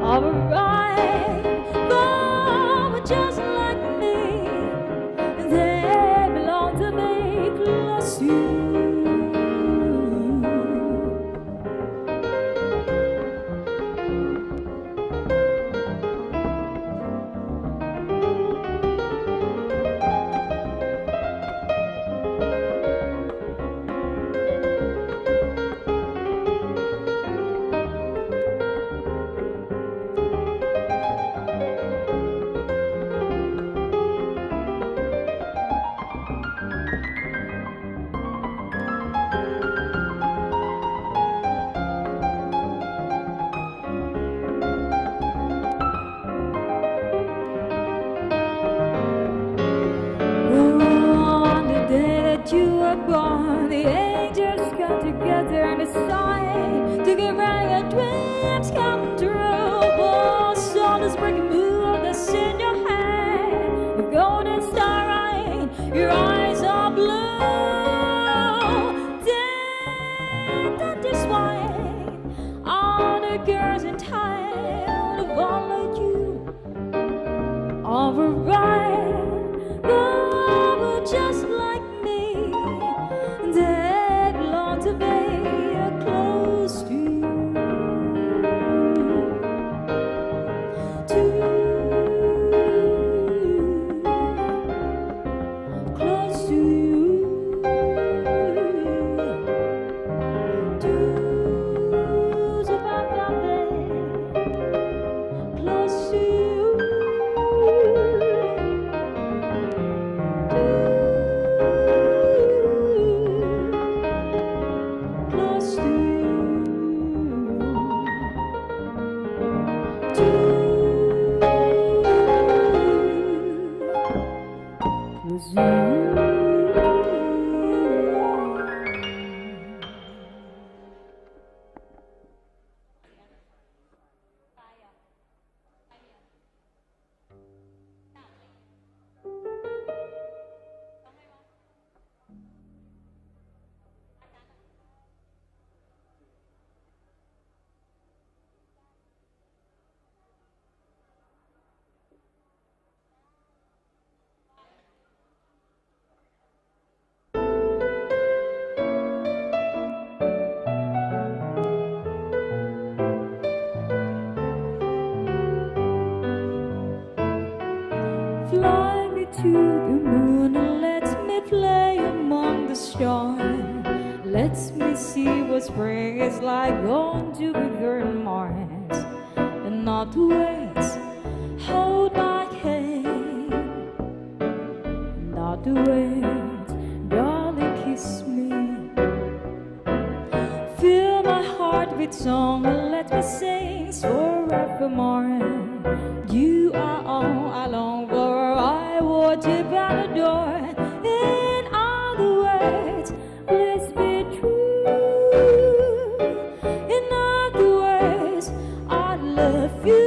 are right, but just like me, they belong to me close to you. You were born, the angels got together and decided to give your dreams come true. The sun is breaking, moon that's in your hand, the golden star eye, your eyes are blue. That is why all the girls in town follow you. All right, but just like they belong to be close to you. Close to you. So far down there, close to you. Close to fly me to the moon and let me play among the stars. Let me see what spring is like on Jupiter and Mars. And not wait, hold my hand. Not wait, darling, kiss me. Fill my heart with song and let me sing forevermore. You are all I long for, I worship and adore. In other words, let's be true. In other words, I love you.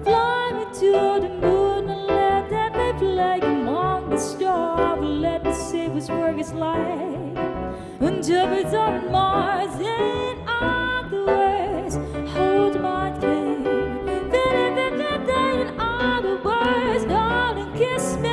Fly me to the moon and let me play among the stars. Let me see what spring is like on Jupiter and Mars. In other words, hold my hand. In other words, darling, kiss me.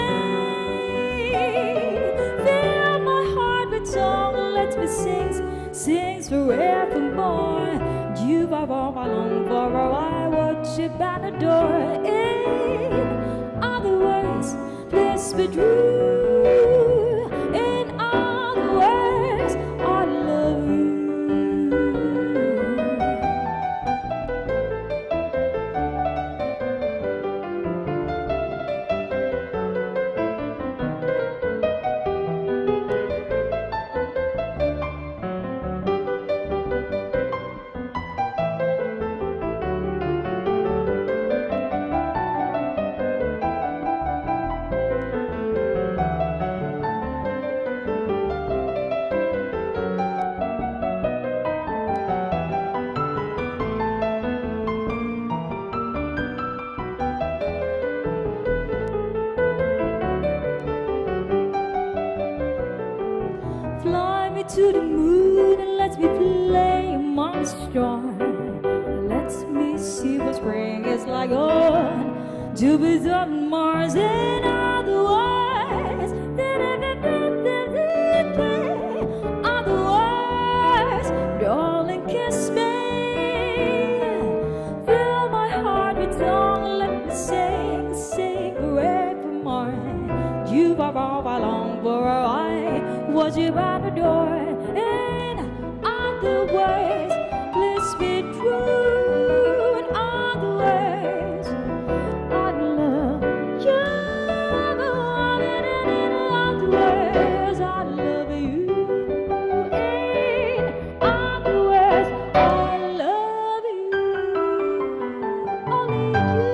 are all I long for, I worship and adore. In other words, please be true. In other words, I love you. Fly me to the moon and let me play among the stars. Let me see what spring is like on Jupiter and Mars. In other words, other words, darling, kiss me. Fill my heart with song, let me sing, sing forevermore. You are all I long for, I worship and adore. In other words, please be true. In other words, I love you. In other words, I love you. In other words, I love you. Only you.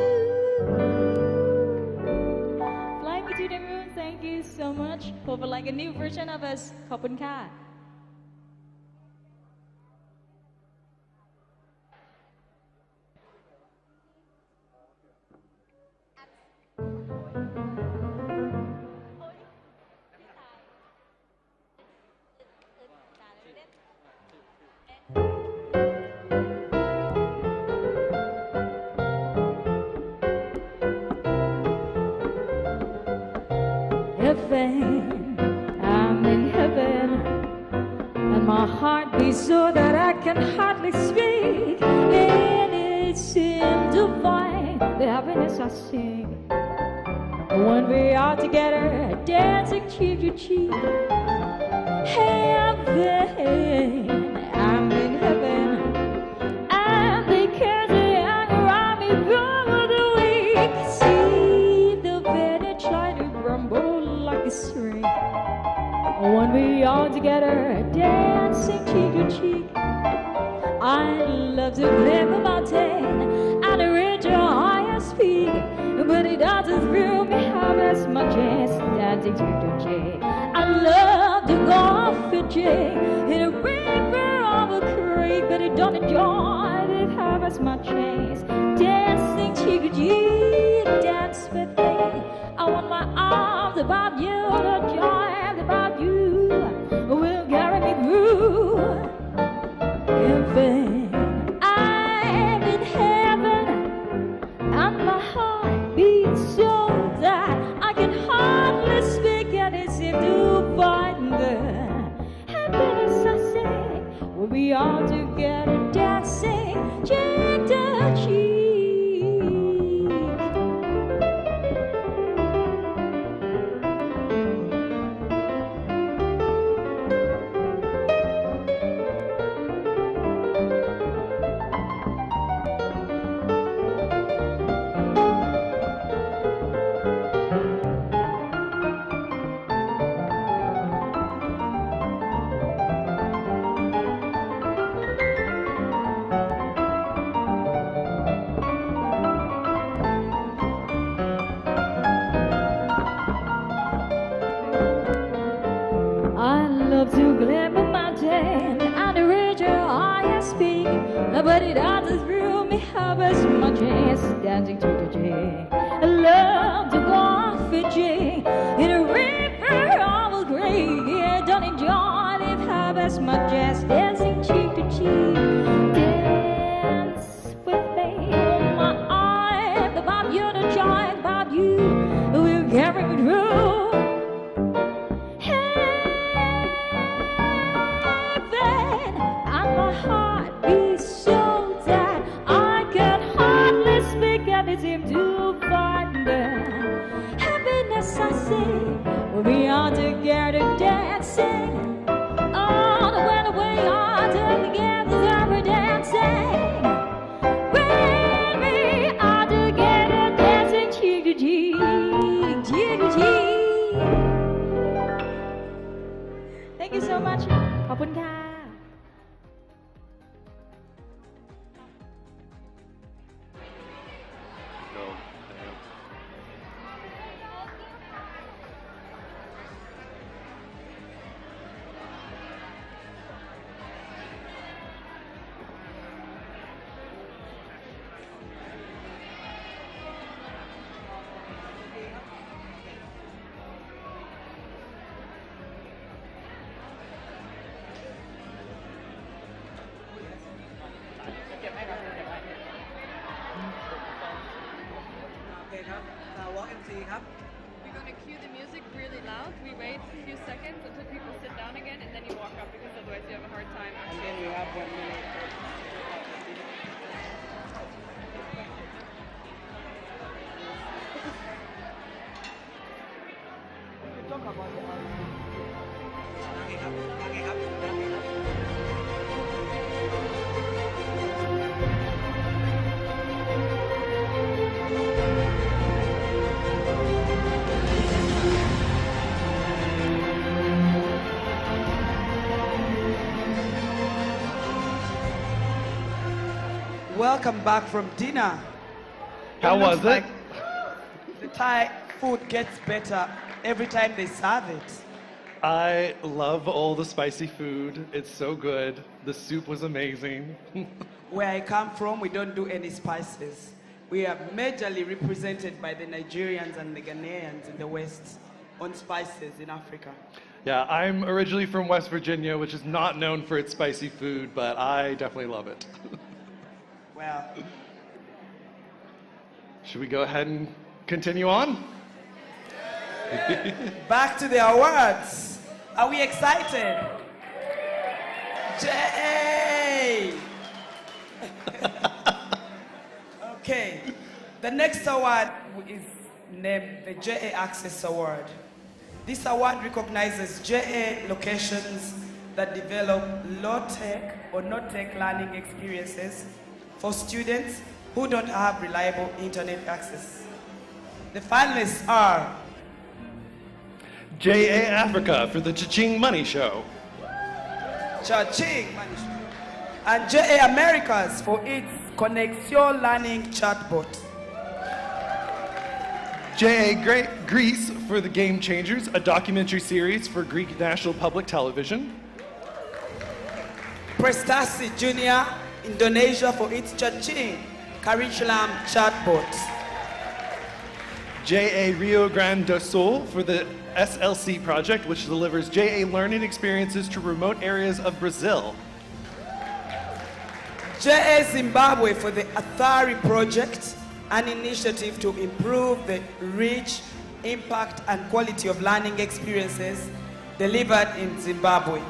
Fly me to the moon. Thank you so much for like a new version of us. ขอบคุณค่ะ Heaven, I'm in heaven, and my heart beats so that I can hardly speak. And it seems divine, the happiness I sing when we are together, dancing cheek to cheek. Heaven, I'm in heaven, and they can't hang around me over the week. See the bed try to grumble like a string when we are together, dancing cheek to cheek. I love to climb a mountain and reach a higher peak, but it doesn't thrill me half as much as dancing cheek to cheek. I love to go fishing in a river or a creek, but it don't enjoy it half as much as dancing cheek to cheek. Dance with me. I want my arms about you, the joy about you will carry me through. Heaven, I'm in heaven, and my heart beats so that I can hardly speak, and it seems to find the happiness I say when we are together, dancing cheek to cheek. To climb a mountain and reach a higher peak, but it doesn't thrill me half as much as dancing to the jig. I love to go fishing in a river of a creek. Yeah, don't enjoy it half as much as dancing cheek to cheek. Dance with me, hold my eye about you, the joy about you will carry me through. Heaven, and my heart beats so that We're going to cue the music really loud. We wait a few seconds until people sit down again, and then you walk up because otherwise you have a hard time. And then we have 1 minute. Talk about the Welcome back from dinner. How was it? Like the Thai food gets better every time they serve it. I love all the spicy food. It's so good. The soup was amazing. Where I come from, we don't do any spices. We are majorly represented by the Nigerians and the Ghanaians in the West on spices in Africa. Yeah, I'm originally from West Virginia, which is not known for its spicy food, but I definitely love it. Well, should we go ahead and continue on? Back to the awards. Are we excited? JA! Okay, the next award is named the JA Access Award. This award recognizes JA locations that develop low-tech or no-tech learning experiences for students who don't have reliable internet access. The finalists are JA Africa for the Cha-Ching Money Show. Cha-Ching Money Show. And JA Americas for its Connexion Learning Chatbot. JA Greece for the Game Changers, a documentary series for Greek National Public Television. Prestasi Junior, Indonesia for its Cha-Ching curriculum chatbot. JA Rio Grande do Sul for the SLC project, which delivers JA learning experiences to remote areas of Brazil. JA Zimbabwe for the Athari project, an initiative to improve the reach, impact, and quality of learning experiences delivered in Zimbabwe.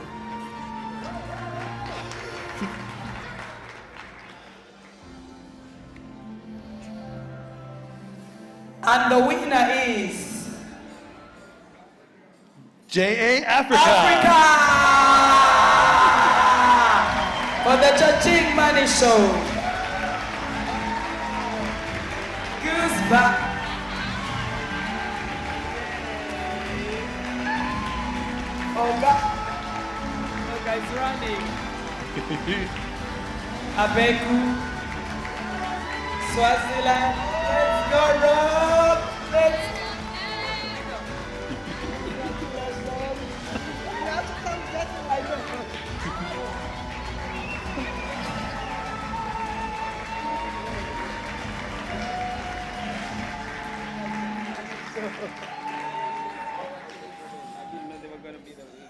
And the winner is JA Africa. For the Cha-Ching Money Show. Goosebumps. Oh God. Oh guys running. Abeku. Swaziland. Let's go, Rob. Let's go. I didn't know they were going to be the winner.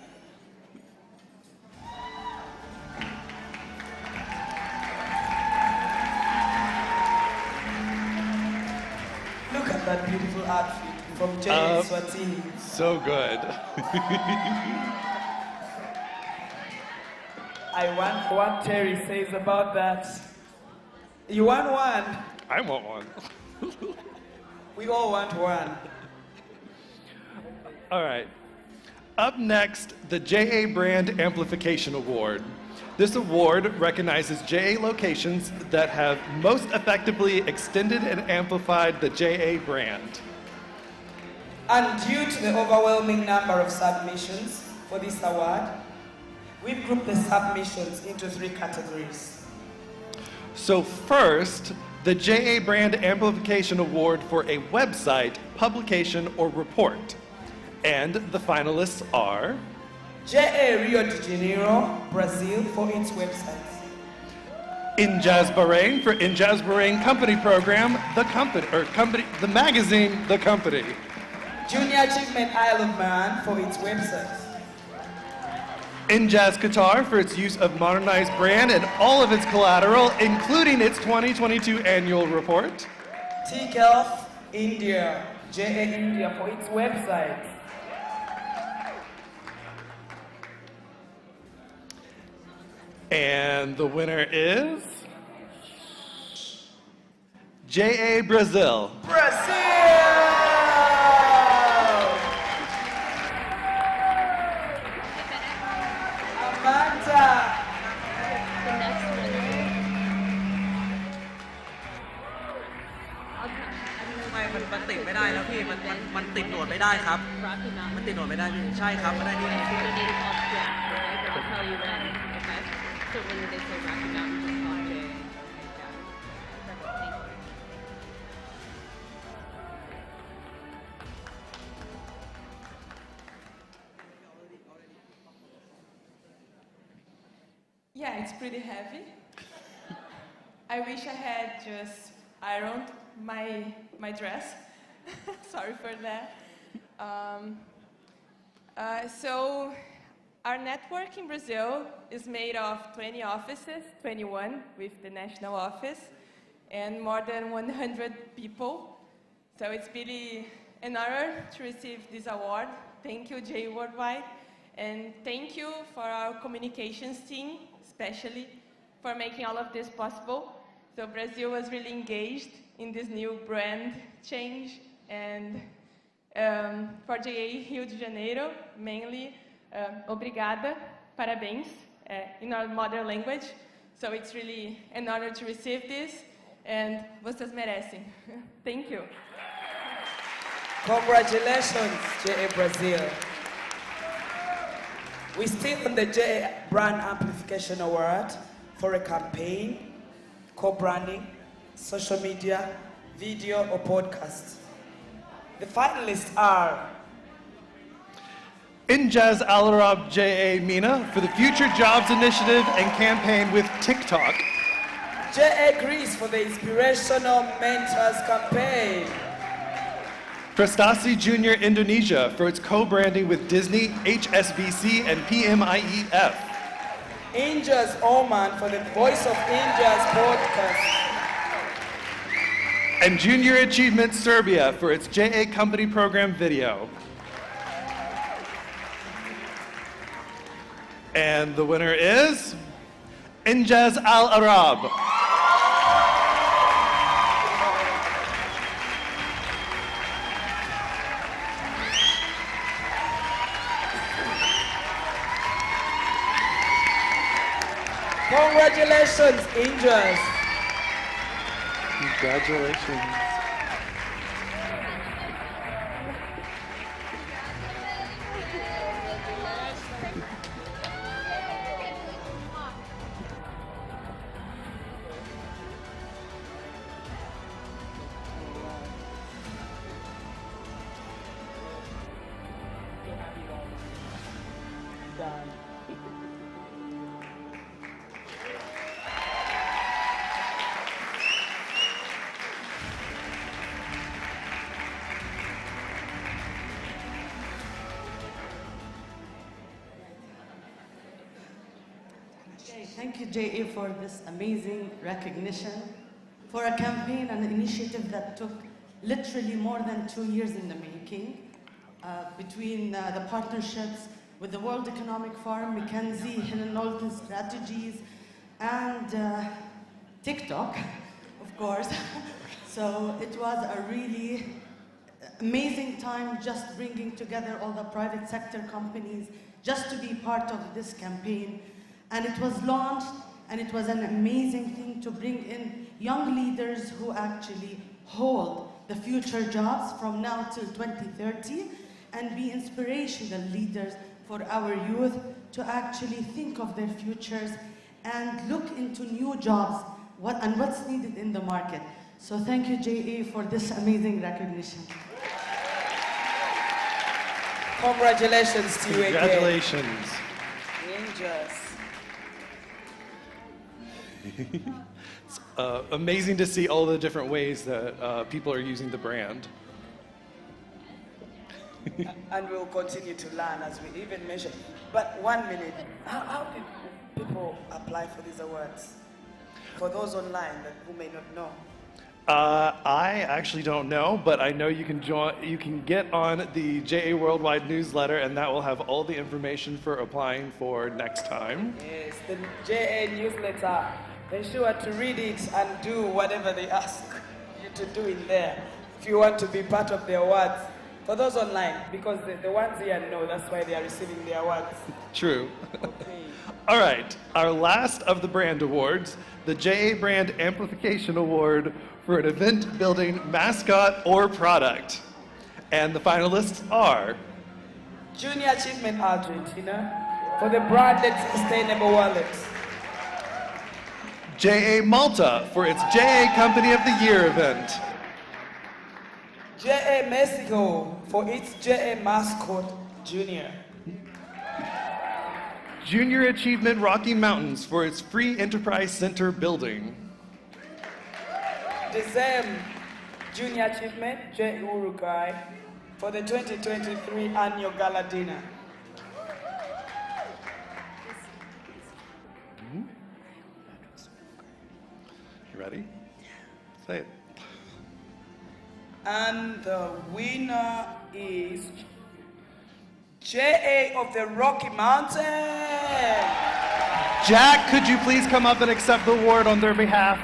Look at that beautiful outfit from Jay Swatini. So good. I want what Terry says about that. You want one? I want one. We all want one. All right. Up next, the JA Brand Amplification Award. This award recognizes JA locations that have most effectively extended and amplified the JA brand. And due to the overwhelming number of submissions for this award, we've grouped the submissions into 3 categories. So first, the JA Brand Amplification Award for a website, publication, or report. And the finalists are JA Rio de Janeiro, Brazil for its websites. Injaz Bahrain for Injaz Bahrain Company Program, the magazine, The Company. Junior Achievement Isle of Man for its websites. Injaz Qatar for its use of modernized brand and all of its collateral, including its 2022 annual report. TKELF India JA India for its website. And the winner is JA Brazil.มันติดไม่ได้แล้วพี่มันติดโหนดไม่ได้ครับมันติดโหนดไม่ได้พี่ใช่ครับไม่ได้นี่Yeah, it's pretty heavy. I wish I had just ironed my dress. Sorry for that. So our network in Brazil is made of 20 offices, 21 with the national office, and more than 100 people. So it's really an honor to receive this award. Thank you, JA Worldwide. And thank you for our communications team, especially for making all of this possible. So Brazil was really engaged in this new brand change, and for JA Rio de Janeiro, mainly, obrigada, parabéns, in our mother language. So it's really an honor to receive this, and vocês merecem. Thank you. Congratulations, JA Brazil. We're still on the JA Brand Amplification Award for a campaign, co-branding, social media, video, or podcast. The finalists are Injaz Al-Arab JA Mina for the Future Jobs Initiative and campaign with TikTok. JA Greece for the Inspirational Mentors Campaign. Prestasi Junior Indonesia for its co-branding with Disney, HSBC, and PMIEF. Injaz Oman for the Voice of Injaz podcast. And Junior Achievement Serbia for its JA Company Program video. And the winner is Injaz Al-Arab. Congratulations, Injaz. Congratulations. Thank you, JA, for this amazing recognition, for a campaign and an initiative that took literally more than 2 years in the making, between the partnerships with the World Economic Forum, McKinsey, Helen Knowlton Strategies, and TikTok, of course. So it was a really amazing time just bringing together all the private sector companies just to be part of this campaign. And it was launched, and it was an amazing thing to bring in young leaders who actually hold the future jobs from now till 2030 and be inspirational leaders for our youth to actually think of their futures and look into new jobs and what's needed in the market. So thank you, JA, for this amazing recognition. Congratulations to you again. Congratulations. Injaz. It's amazing to see all the different ways that people are using the brand. And we'll continue to learn as we even measure. But 1 minute, how did people apply for these awards? For those online who may not know. I actually don't know, but I know you can join. You can get on the JA Worldwide newsletter, and that will have all the information for applying for next time. Yes, the JA newsletter. Ensure to read it and do whatever they ask you to do in there if you want to be part of the awards. For those online, because the ones here know, that's why they are receiving the awards. True. Okay. All right, our last of the brand awards, the JA Brand Amplification Award for an event building mascot or product. And the finalists are Junior Achievement Argentina for the branded sustainable wallet. JA Malta for its JA Company of the Year event. JA Mexico for its JA Mascot Junior. Junior Achievement Rocky Mountains for its Free Enterprise Center building. The same Junior Achievement JA Uruguay for the 2023 annual gala dinner. You ready? Say it. And the winner is JA of the Rocky Mountain. Jack, could you please come up and accept the award on their behalf?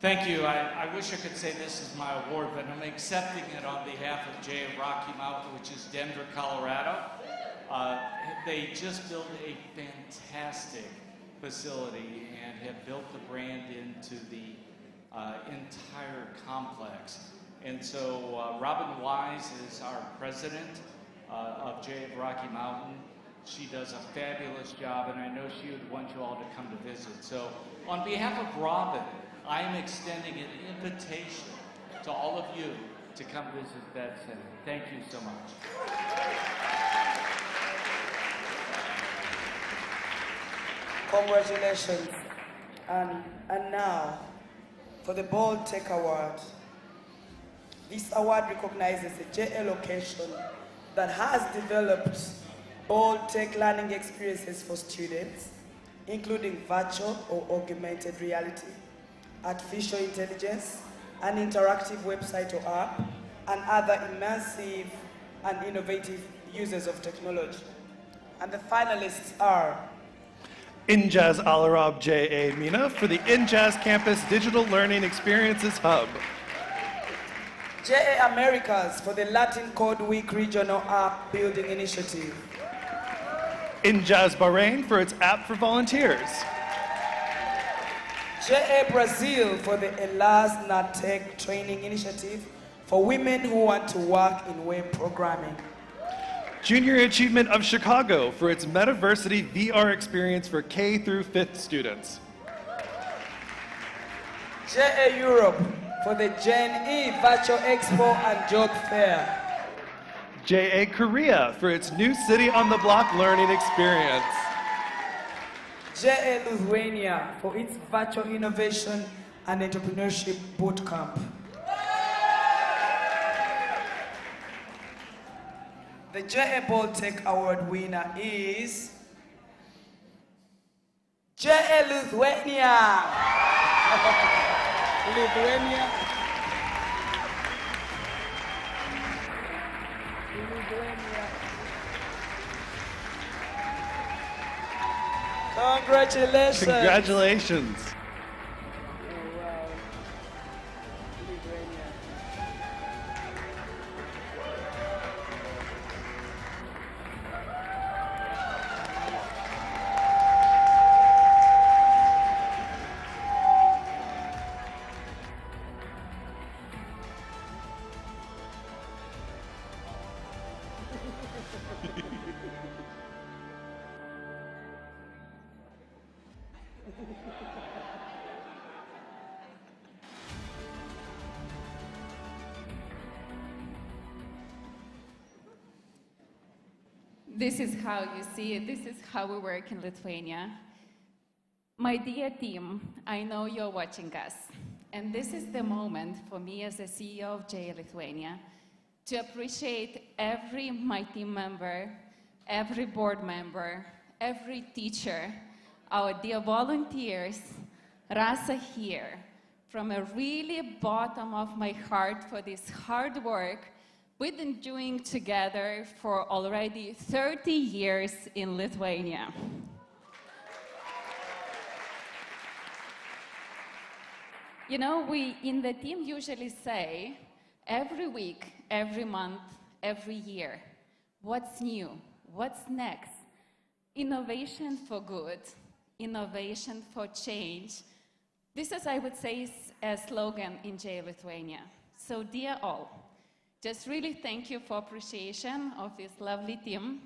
Thank you. I wish I could say this is my award, but I'm accepting it on behalf of JA Rocky Mountain, which is Denver, Colorado. They just built a fantastic facility and have built the brand into the entire complex. And so Robin Wise is our president of JA Rocky Mountain. She does a fabulous job, and I know she would want you all to come to visit. So on behalf of Robin, I am extending an invitation to all of you to come visit that center. Thank you so much. Congratulations. And now, for the Bold Tech Award. This award recognizes a JA location that has developed bold tech learning experiences for students, including virtual or augmented reality, artificial intelligence, an interactive website or app, and other immersive and innovative uses of technology. And the finalists are Injaz Alarab JA Mina for the Injaz Campus Digital Learning Experiences Hub. JA Americas for the Latin Code Week Regional App Building Initiative. Injaz Bahrain for its app for volunteers. JA Brazil for the Elas Natec Training Initiative for women who want to work in web programming. Junior Achievement of Chicago for its Metaversity VR experience for K through 5th students. JA Europe for the Gen E Virtual Expo and Job Fair. JA Korea for its New City on the Block learning experience. JA Lithuania for its Virtual Innovation and Entrepreneurship Bootcamp. The JA Bold Tech Award winner is JA Lithuania. Lithuania. Congratulations. Congratulations. This is how you see it. This is how we work in Lithuania. My dear team, I know you're watching us. And this is the moment for me as the CEO of JA Lithuania to appreciate every my team member, every board member, every teacher, our dear volunteers, Rasa here, from a really bottom of my heart for this hard work we've been doing together for already 30 years in Lithuania. You know, we in the team usually say, every week, every month, every year, what's new, what's next? Innovation for good, innovation for change. This is, I would say, a slogan in JA Lithuania. So dear all, just really thank you for appreciation of this lovely team.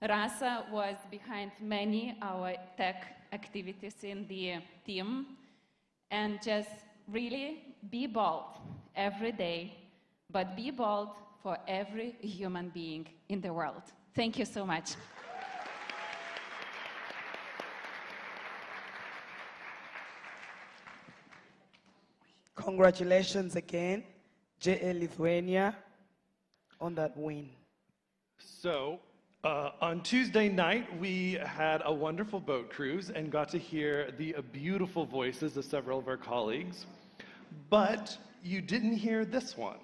Rasa was behind many our tech activities in the team. And just really be bold every day, but be bold for every human being in the world. Thank you so much. Congratulations again, JA Lithuania, on that win. So, on Tuesday night, we had a wonderful boat cruise and got to hear the beautiful voices of several of our colleagues, but you didn't hear this one.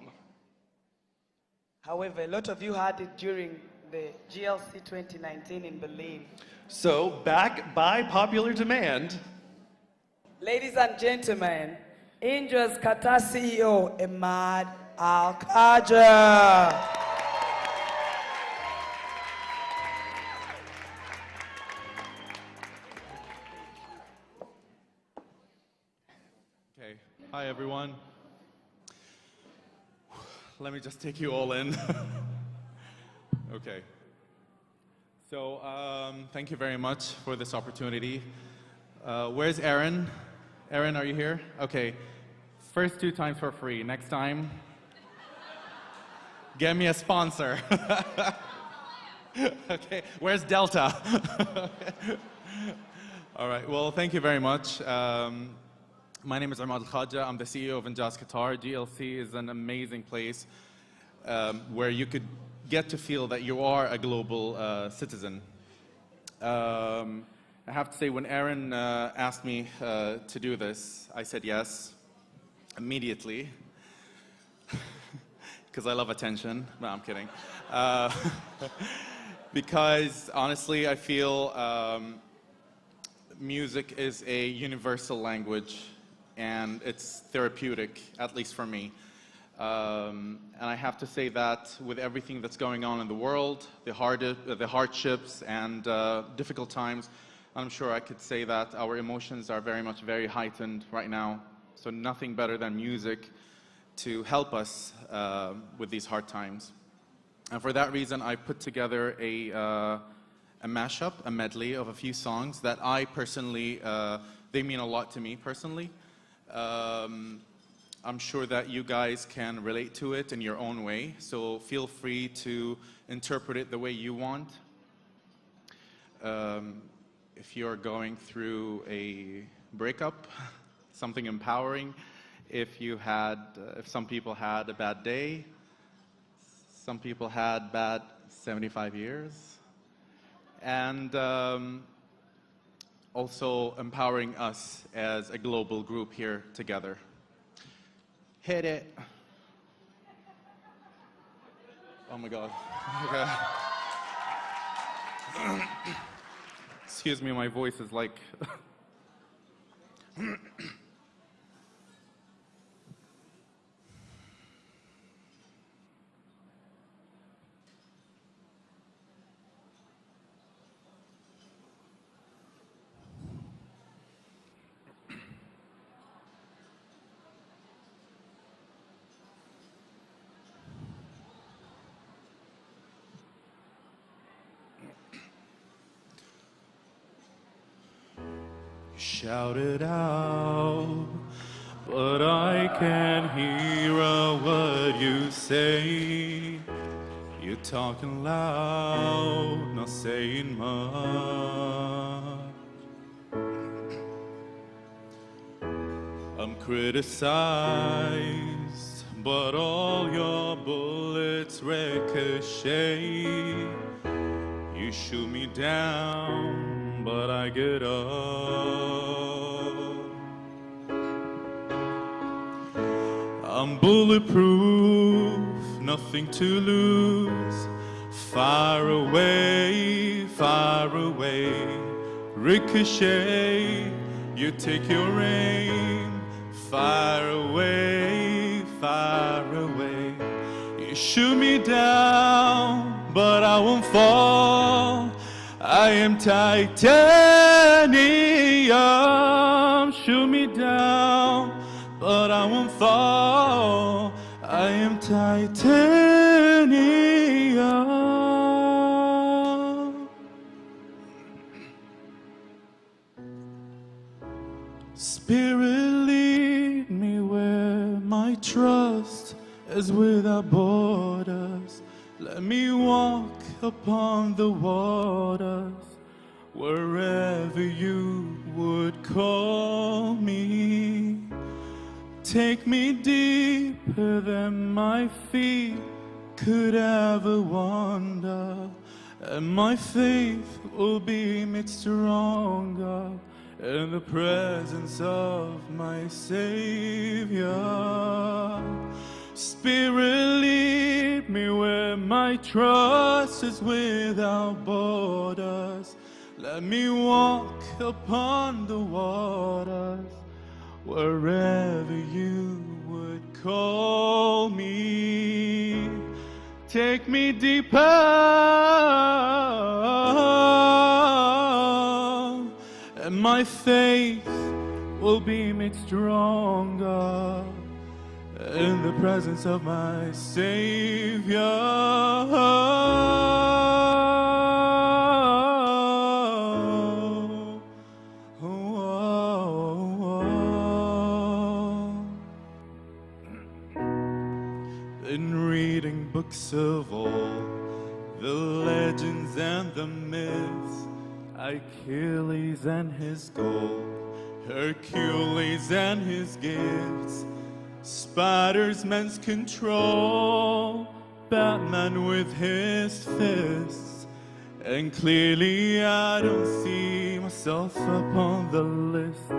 However, a lot of you heard it during the GLC 2019 in Berlin. So, back by popular demand, ladies and gentlemen, India's Qatar CEO, Ahmad Al-Khaja. Okay, hi everyone. Let me just take you all in. Okay. So, thank you very much for this opportunity. Where's Aaron? Aaron, are you here? Okay. First 2 times for free. Next time, get me a sponsor. Okay. Where's Delta? All right. Well, thank you very much. My name is Ahmad Al-Khaja. I'm the CEO of Injaz Qatar. GLC is an amazing place where you could get to feel that you are a global citizen. I have to say, when Aaron asked me to do this, I said yes, immediately, because I love attention. No, I'm kidding. Because, honestly, I feel music is a universal language, and it's therapeutic, at least for me. And I have to say that with everything that's going on in the world, the hardships and difficult times, I'm sure I could say that our emotions are very heightened right now. So nothing better than music to help us with these hard times. And for that reason, I put together a mashup, a medley of a few songs that I personally, they mean a lot to me personally. I'm sure that you guys can relate to it in your own way, so feel free to interpret it the way you want. If you're going through a breakup, something empowering, if some people had a bad day, some people had bad 75 years, and also empowering us as a global group here together. Hit it. Oh my God. Okay. Excuse me, my voice is like... Shout it out, but I can't hear a word you say. You're talking loud, not saying much. I'm criticized, but all your bullets ricochet. You shoot me down, but I get up. I'm bulletproof, nothing to lose. Far away, ricochet. You take your aim. Far away, you shoot me down, but I won't fall. I am titanium. Shoot me down, but I won't fall. I am titanium. Spirit, lead me where my trust is without borders. Let me walk upon the waters, wherever you would call me. Take me deeper than my feet could ever wander, and my faith will be made stronger in the presence of my Savior. Spirit, lead me where my trust is without borders. Let me walk upon the waters, wherever you would call me. Take me deeper, and my faith will be made stronger in the presence of my Savior. Been reading books of all the legends and the myths, Achilles and his gold, Hercules and his gifts, Spider-Man's control, Batman with his fists. And clearly I don't see myself upon the list.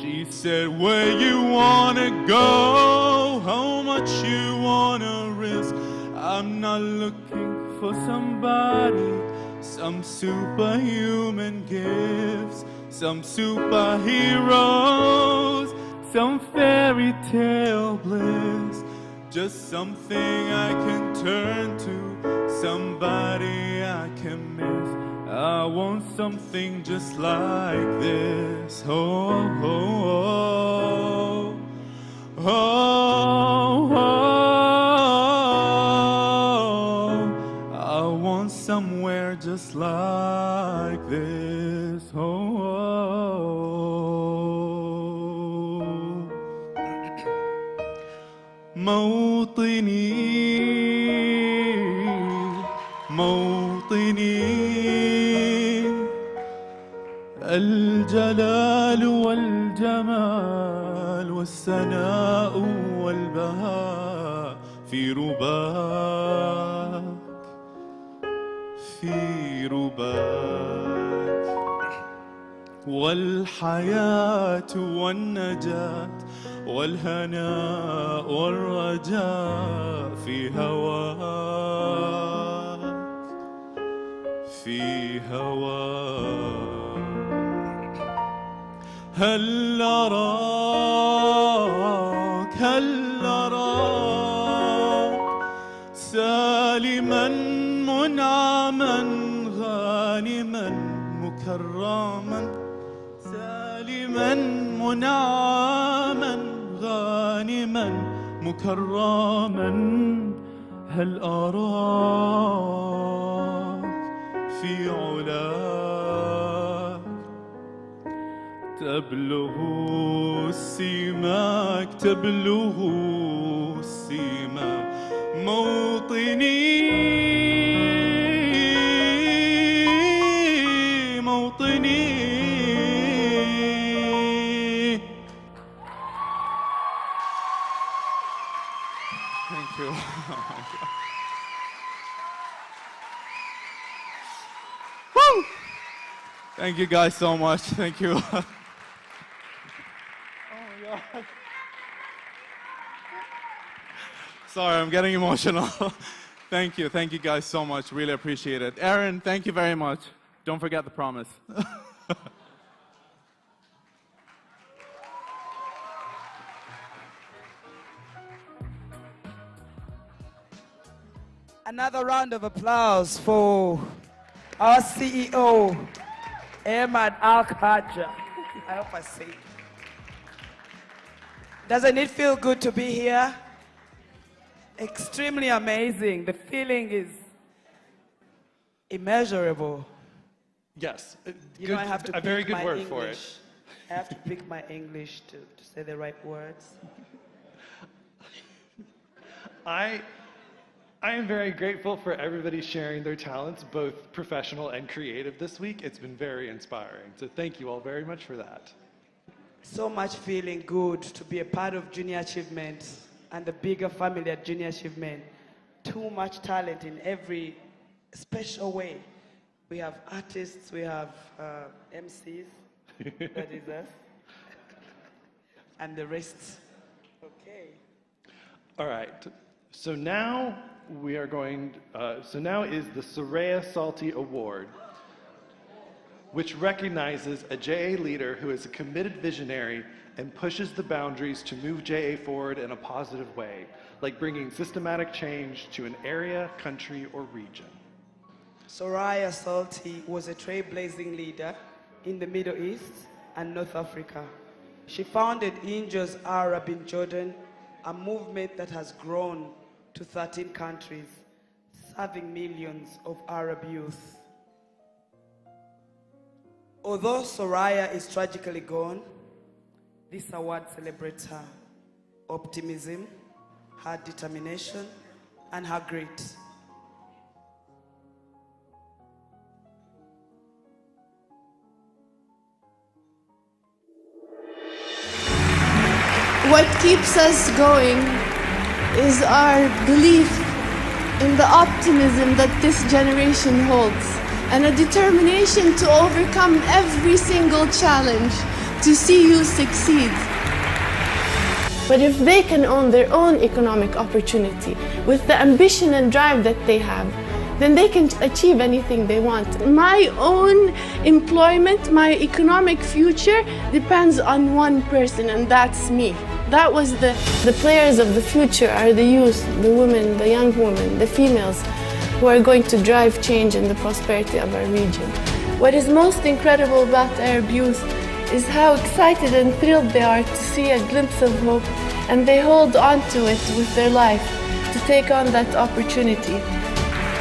She said, where you wanna go, how much you wanna risk. I'm not looking for somebody, some superhuman gifts, some superheroes, some fairy tale bliss. Just something I can turn to, somebody I can miss. I want something just like this. Oh, oh, oh, oh, oh. I want somewhere just like this. Oh, oh. موطني الجلال والجمال والسناء والبهاء في رباك والحياة والنجاة والهناء والرجاء في هواك هل أراك سالما منعما غانما مكرما سالما منعما غانما مكرما هل أراك في علاك تبلغ السماك موطني Thank you guys so much. Thank you. Oh my God. Sorry, I'm getting emotional. Thank you guys so much. Really appreciate it. Aaron, thank you very much. Don't forget the promise. Another round of applause for our CEO, Ahmad Al-Khaja. I hope I say it. Doesn't it feel good to be here? Extremely amazing. The feeling is immeasurable. Yes. You know, I have to a very pick good my word English. for it. I have to pick my English to say the right words. I am very grateful for everybody sharing their talents, both professional and creative this week. It's been very inspiring. So thank you all very much for that. So much feeling good to be a part of Junior Achievement and the bigger family at Junior Achievement. Too much talent in every special way. We have artists, we have MCs, that is us, and the rest. Okay. All right. So now we are going, so now is the Soraya Salty Award, which recognizes a JA leader who is a committed visionary and pushes the boundaries to move JA forward in a positive way, like bringing systematic change to an area, country, or region. Soraya Salty was a trailblazing leader in the Middle East and North Africa. She founded Angels Arab in Jordan, a movement that has grown to 13 countries, serving millions of Arab youth. Although Soraya is tragically gone, this award celebrates her optimism, her determination, and her grit. What keeps us going is our belief in the optimism that this generation holds and a determination to overcome every single challenge to see you succeed. But if they can own their own economic opportunity with the ambition and drive that they have, then they can achieve anything they want. My own employment, my economic future depends on one person, and that's me. That was the players of the future are the youth, the women, the young women, the females who are going to drive change and the prosperity of our region. What is most incredible about Arab youth is how excited and thrilled they are to see a glimpse of hope, and they hold on to it with their life to take on that opportunity.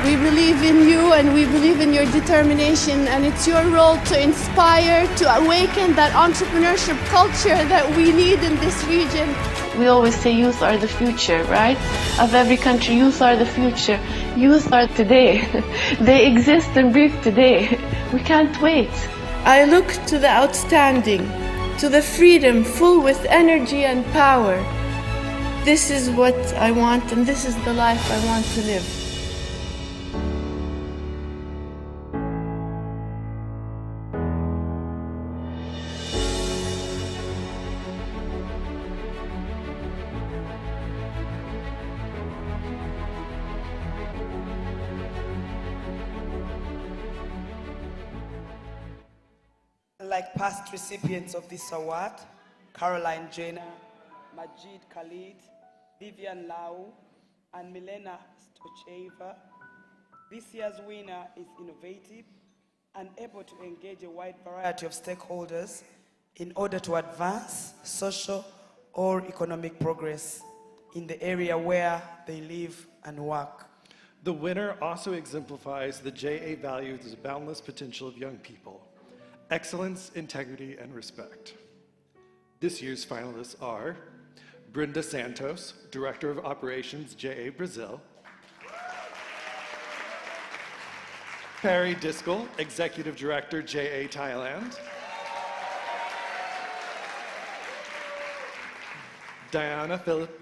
We believe in you and we believe in your determination, and it's your role to inspire, to awaken that entrepreneurship culture that we need in this region. We always say youth are the future, right? Of every country, youth are the future. Youth are today. They exist and breathe today. We can't wait. I look to the outstanding, to the freedom full with energy and power. This is what I want, and this is the life I want to live. Like past recipients of this award, Caroline Jenner, Majid Khalid, Vivian Lau, and Milena Stocheva, this year's winner is innovative and able to engage a wide variety of stakeholders in order to advance social or economic progress in the area where they live and work. The winner also exemplifies the JA values the boundless potential of young people: excellence, integrity, and respect. This year's finalists are Brenda Santos, Director of Operations, JA Brazil; Perry Diskel, Executive Director, JA Thailand; Diana Philippe,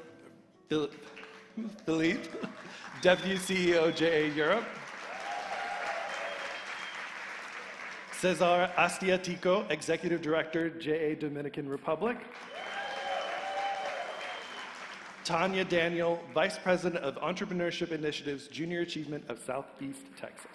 Deputy CEO, JA Europe; Cesar Astiatico, Executive Director, JA Dominican Republic. Tanya Daniel, Vice President of Entrepreneurship Initiatives, Junior Achievement of Southeast Texas.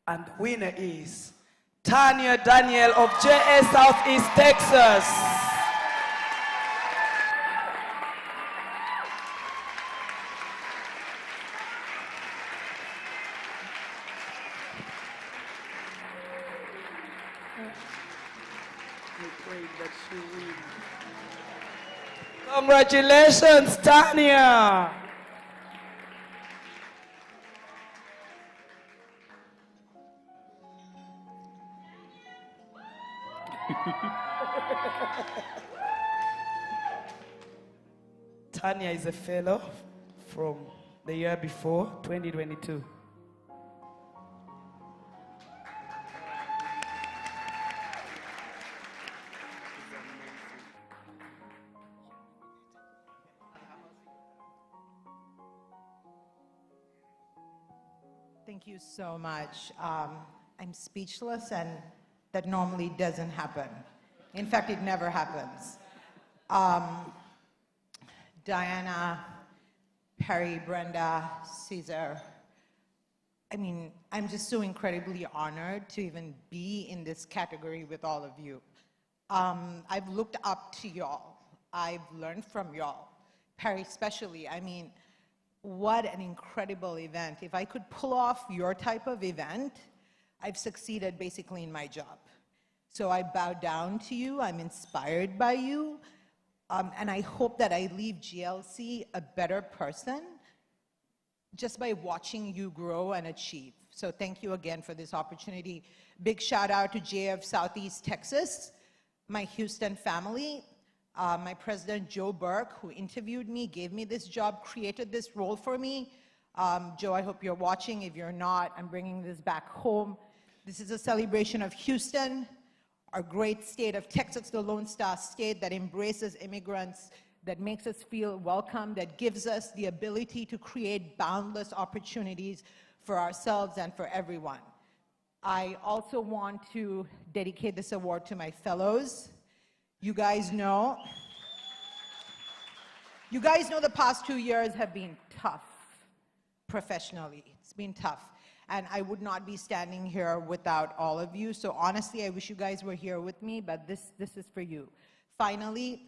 And the winner is Tanya Daniel of JA Southeast Texas. Congratulations, Tanya. Tanya is a fellow from the year before, 2022. Thank you so much. I'm speechless, and that normally doesn't happen. In fact, it never happens. Diana, Perry, Brenda, Cesar, I mean, I'm just so incredibly honored to even be in this category with all of you. I've looked up to y'all. I've learned from y'all. Perry especially, I mean, what an incredible event. If I could pull off your type of event, I've succeeded basically in my job. So I bow down to you, I'm inspired by you, and I hope that I leave GLC a better person just by watching you grow and achieve. So thank you again for this opportunity. Big shout out to JA of Southeast Texas, my Houston family, my president, Joe Burke, who interviewed me, gave me this job, created this role for me. Joe, I hope you're watching. If you're not, I'm bringing this back home. This is a celebration of Houston, our great state of Texas, the Lone Star State that embraces immigrants, that makes us feel welcome, that gives us the ability to create boundless opportunities for ourselves and for everyone. I also want to dedicate this award to my fellows. You guys know the past 2 years have been tough professionally. It's been tough. And I would not be standing here without all of you. So honestly, I wish you guys were here with me, but this is for you. Finally,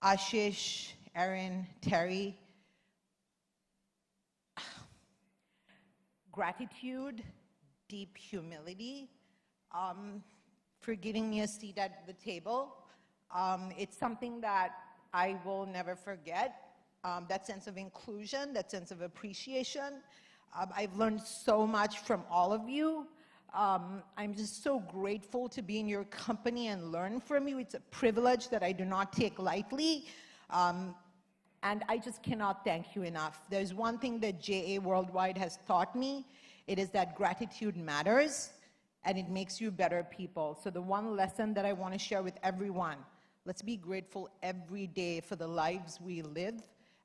Ashish, Erin, Terry, gratitude, deep humility, for giving me a seat at the table. It's something that I will never forget, that sense of inclusion, that sense of appreciation. I've learned so much from all of you. I'm just so grateful to be in your company and learn from you. It's a privilege that I do not take lightly. And I just cannot thank you enough. There's one thing that JA Worldwide has taught me. It is that gratitude matters, and it makes you better people. So the one lesson that I want to share with everyone, let's be grateful every day for the lives we live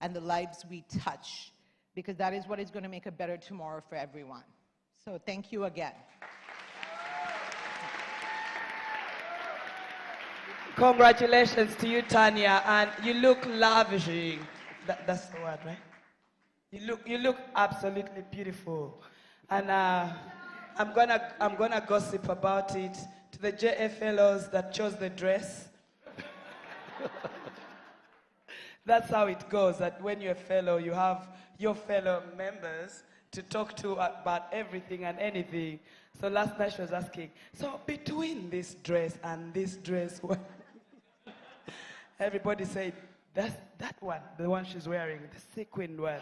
and the lives we touch, because that is what is going to make a better tomorrow for everyone. So thank you again. Congratulations to you, Tanya, and you look lavishing. That's the word, right? You look absolutely beautiful, and I'm gonna gossip about it to the JA fellows that chose the dress. That's how it goes. That when you're a fellow, you have your fellow members to talk to about everything and anything. So last night she was asking, so between this dress and this dress, what? Everybody said, that's that one, the one she's wearing, the sequined one.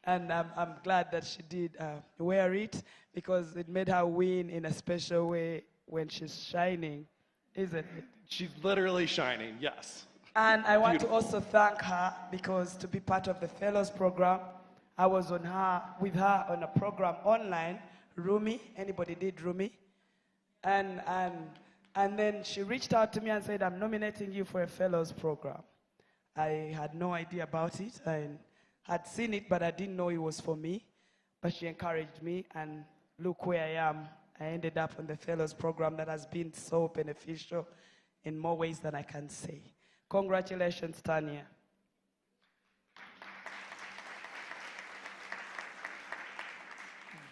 And I'm glad that she did wear it, because it made her win in a special way when she's shining, isn't it? She's literally shining, yes. And I want to also thank her, because to be part of the Fellows program, I was with her on a program online Rumi. Anybody did Rumi? And then she reached out to me and said, I'm nominating you for a fellows program. I had no idea about it. I had seen it, but I didn't know it was for me. But she encouraged me, and look where I am. I ended up on the fellows program that has been so beneficial in more ways than I can say. Congratulations, Tanya.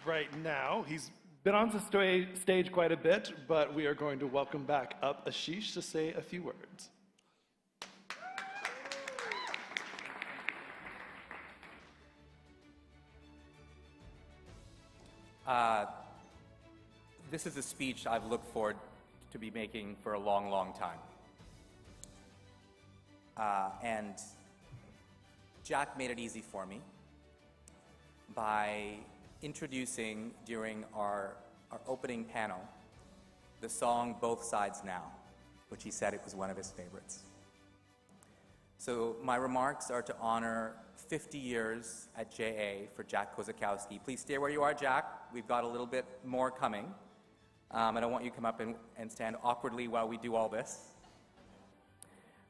Right now, he's been on the stage quite a bit, but we are going to welcome back up Ashish to say a few words. This is a speech I've looked forward to be making for a long, long time. And Jack made it easy for me by introducing, during our opening panel, the song Both Sides Now, which he said it was one of his favorites. So my remarks are to honor 50 years at JA for Jack Kozakowski. Please stay where you are, Jack. We've got a little bit more coming. I don't want you to come up and stand awkwardly while we do all this.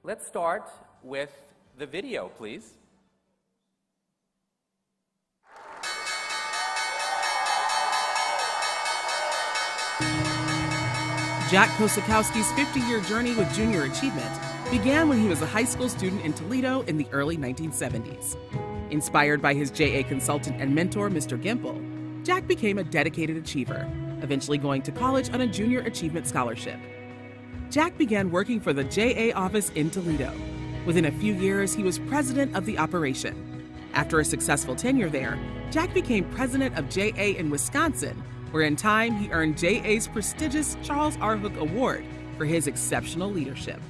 Let's start with the video, please. Jack Kozakowski's 50-year journey with junior achievement began when he was a high school student in Toledo in the early 1970s. Inspired by his JA consultant and mentor, Mr. Gimple, Jack became a dedicated achiever, eventually going to college on a junior achievement scholarship. Jack began working for the JA office in Toledo. Within a few years, he was president of the operation. After a successful tenure there, Jack became president of JA in Wisconsin, where in time he earned JA's prestigious Charles R. Hook Award for his exceptional leadership.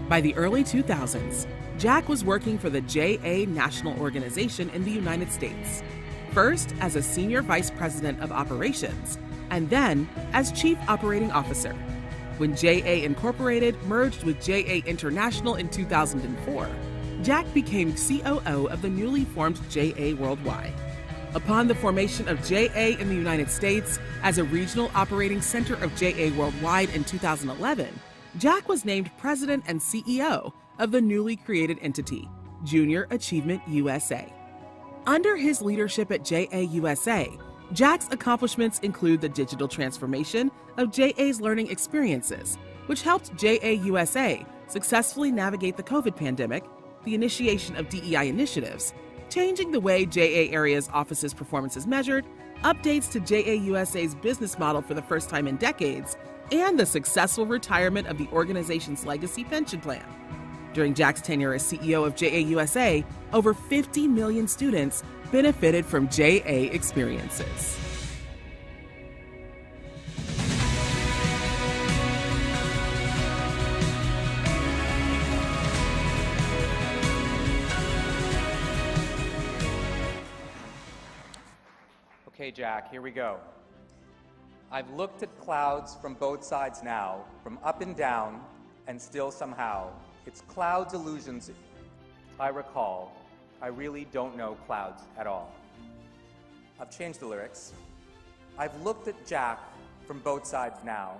By the early 2000s, Jack was working for the JA National Organization in the United States, first as a senior vice president of operations, and then as chief operating officer. When JA Incorporated merged with JA International in 2004, Jack became COO of the newly formed JA Worldwide. Upon the formation of JA in the United States as a regional operating center of JA Worldwide in 2011, Jack was named president and CEO of the newly created entity, Junior Achievement USA. Under his leadership at JA USA, Jack's accomplishments include the digital transformation of JA's learning experiences, which helped JA USA successfully navigate the COVID pandemic, the initiation of DEI initiatives, changing the way JA Area's office's performance is measured, updates to JA USA's business model for the first time in decades, and the successful retirement of the organization's legacy pension plan. During Jack's tenure as CEO of JA USA, over 50 million students benefited from JA experiences. Okay, Jack, here we go. I've looked at clouds from both sides now, from up and down, and still somehow, it's clouds illusions I recall. I really don't know clouds at all. I've changed the lyrics. I've looked at Jack from both sides now,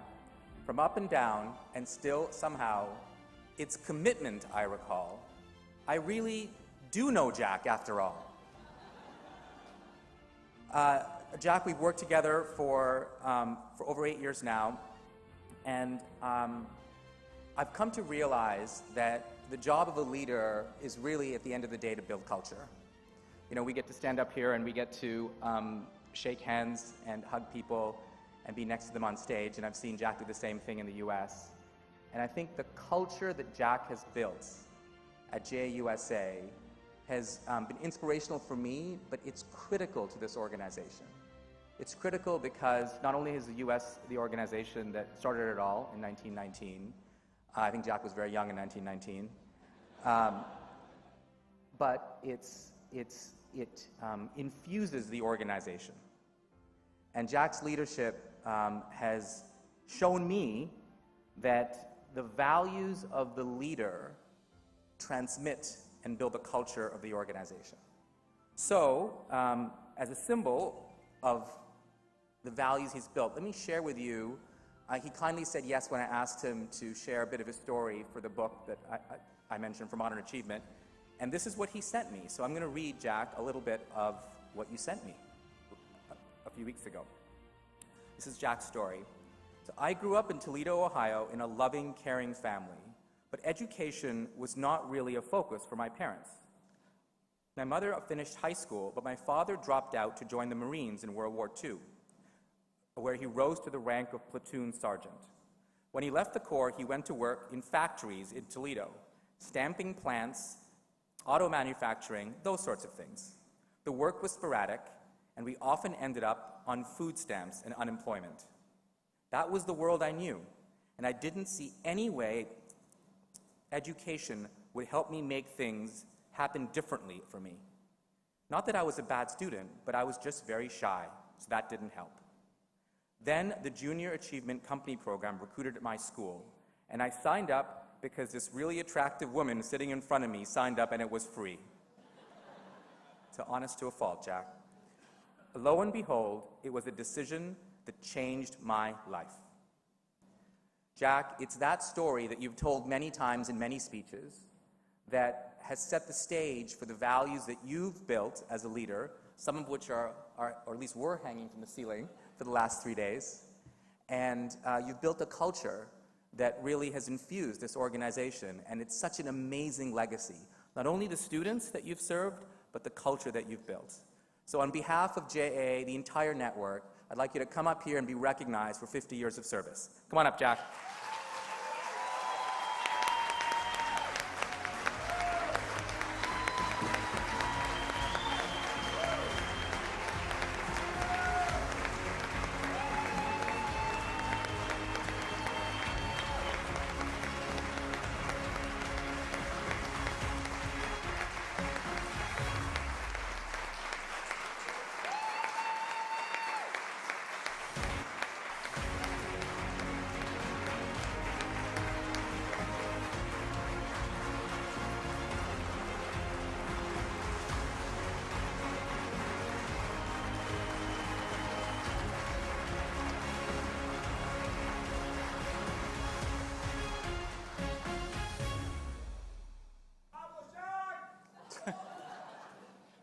from up and down, and still somehow, it's commitment I recall. I really do know Jack after all. Jack, we've worked together for over 8 years now, and I've come to realize that the job of a leader is really, at the end of the day, to build culture. You know, we get to stand up here and we get to shake hands and hug people and be next to them on stage, and I've seen Jack do the same thing in the US. And I think the culture that Jack has built at JAUSA has been inspirational for me, but it's critical to this organization. It's critical because not only is the US the organization that started it all in 1919, I think Jack was very young in 1919, but it infuses the organization. And Jack's leadership has shown me that the values of the leader transmit and build the culture of the organization. So, as a symbol of the values he's built. Let me share with you, he kindly said yes when I asked him to share a bit of his story for the book that I mentioned for Modern Achievement, and this is what he sent me. So I'm going to read, Jack, a little bit of what you sent me a few weeks ago. This is Jack's story. So I grew up in Toledo, Ohio, in a loving, caring family, but education was not really a focus for my parents. My mother finished high school, but my father dropped out to join the Marines in World War II, where he rose to the rank of platoon sergeant. When he left the Corps, he went to work in factories in Toledo, stamping plants, auto manufacturing, those sorts of things. The work was sporadic, and we often ended up on food stamps and unemployment. That was the world I knew, and I didn't see any way education would help me make things happen differently for me. Not that I was a bad student, but I was just very shy, so that didn't help. Then the Junior Achievement Company program recruited at my school, and I signed up because this really attractive woman sitting in front of me signed up and it was free. So honest to a fault, Jack. Lo and behold, it was a decision that changed my life. Jack, it's that story that you've told many times in many speeches that has set the stage for the values that you've built as a leader, some of which are or at least were hanging from the ceiling for the last 3 days. And you've built a culture that really has infused this organization, and it's such an amazing legacy. Not only the students that you've served, but the culture that you've built. So on behalf of JA, the entire network, I'd like you to come up here and be recognized for 50 years of service. Come on up, Jack.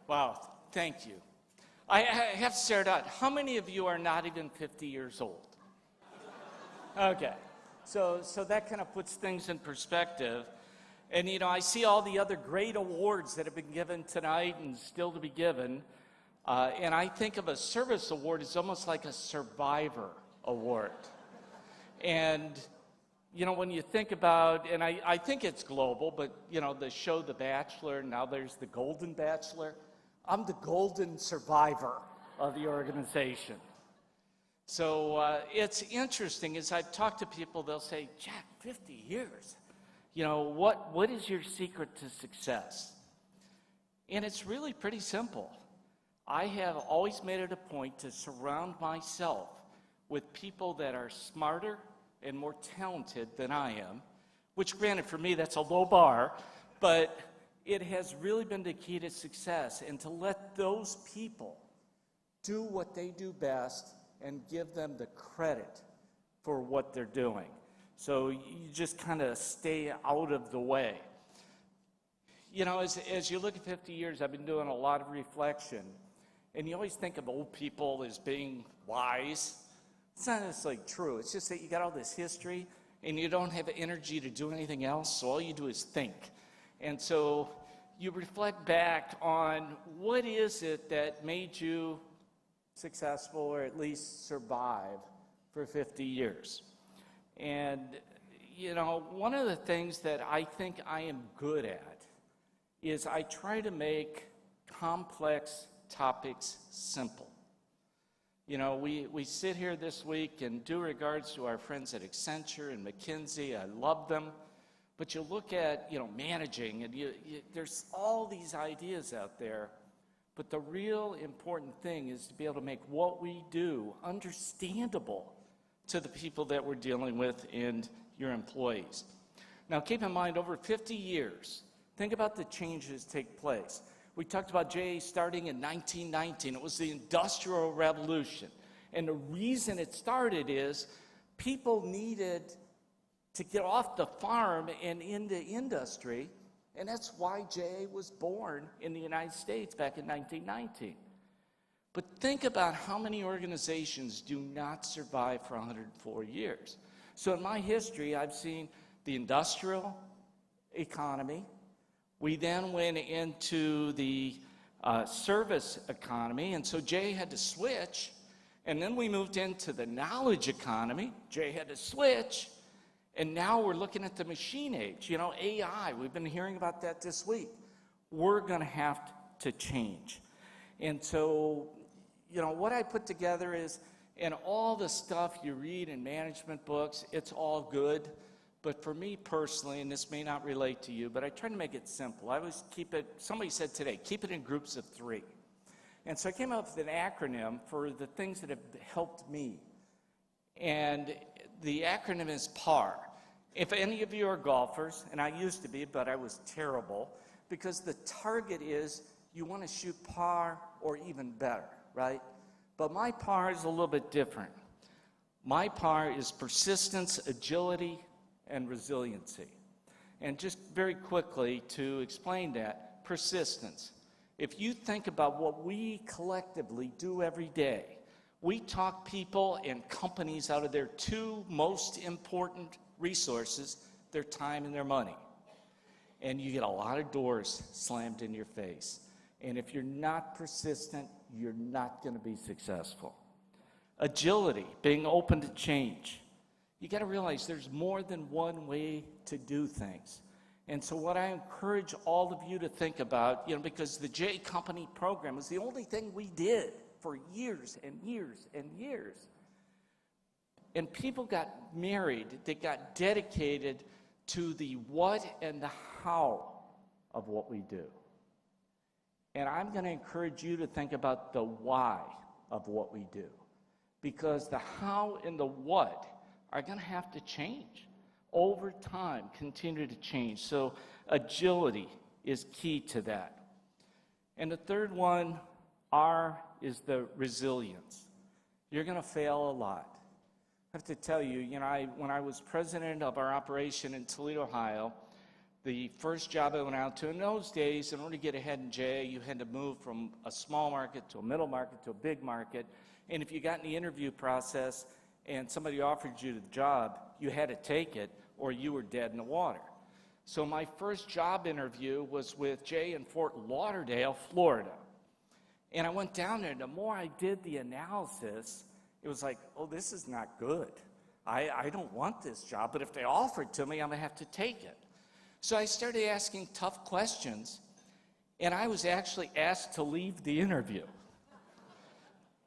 Wow, thank you. I have to start out. How many of you are not even 50 years old? Okay, so that kind of puts things in perspective. And you know, I see all the other great awards that have been given tonight and still to be given. And I think of a service award as almost like a survivor award. And you know, when you think about, and I think it's global, but you know, the show The Bachelor, now there's the Golden Bachelor. I'm the golden survivor of the organization. So it's interesting, as I've talked to people, they'll say, Jack, 50 years. You know, what is your secret to success? And it's really pretty simple. I have always made it a point to surround myself with people that are smarter and more talented than I am, which granted for me that's a low bar, but it has really been the key to success, and to let those people do what they do best and give them the credit for what they're doing. So you just kind of stay out of the way. You know, as you look at 50 years, I've been doing a lot of reflection, and you always think of old people as being wise. It's not necessarily true. It's just that you got all this history, and you don't have energy to do anything else, so all you do is think. And so you reflect back on what is it that made you successful, or at least survive for 50 years. And, you know, one of the things that I think I am good at is I try to make complex topics simple. You know, we sit here this week, and due regards to our friends at Accenture and McKinsey, I love them. But you look at, you know, managing, and there's all these ideas out there. But the real important thing is to be able to make what we do understandable to the people that we're dealing with and your employees. Now, keep in mind, over 50 years, think about the changes that take place. We talked about JA starting in 1919. It was the Industrial Revolution. And the reason it started is people needed to get off the farm and into industry, and that's why JA was born in the United States back in 1919. But think about how many organizations do not survive for 104 years. So in my history, I've seen the industrial economy. We then went into the service economy, and so JA had to switch. And then we moved into the knowledge economy. JA had to switch. And now we're looking at the machine age, you know, AI. We've been hearing about that this week. We're going to have to change. And so, you know, what I put together is, and all the stuff you read in management books, it's all good. But for me personally, and this may not relate to you, but I try to make it simple. I always keep it, somebody said today, keep it in groups of 3. And so I came up with an acronym for the things that have helped me. And the acronym is PAR. If any of you are golfers, and I used to be, but I was terrible, because the target is you want to shoot par or even better, right? But my PAR is a little bit different. My PAR is persistence, agility, and resiliency. And just very quickly to explain that, persistence. If you think about what we collectively do every day, we talk people and companies out of their 2 most important resources, their time and their money. And you get a lot of doors slammed in your face. And if you're not persistent, you're not going to be successful. Agility, being open to change. You got to realize there's more than one way to do things. And so what I encourage all of you to think about, you know, because the J Company program was the only thing we did for years and years and years. And people got married, they got dedicated to the what and the how of what we do. And I'm going to encourage you to think about the why of what we do. Because the how and the what are going to have to change. Over time, continue to change. So agility is key to that. And the third one, R, is the resilience. You're going to fail a lot. I have to tell you, you know, when I was president of our operation in Toledo, Ohio, the first job I went out to, in those days, in order to get ahead in JA, you had to move from a small market to a middle market to a big market. And if you got in the interview process and somebody offered you the job, you had to take it or you were dead in the water. So my first job interview was with JA in Fort Lauderdale, Florida. And I went down there, and the more I did the analysis, it was like, oh, this is not good. I don't want this job, but if they offer it to me, I'm going to have to take it. So I started asking tough questions, and I was actually asked to leave the interview.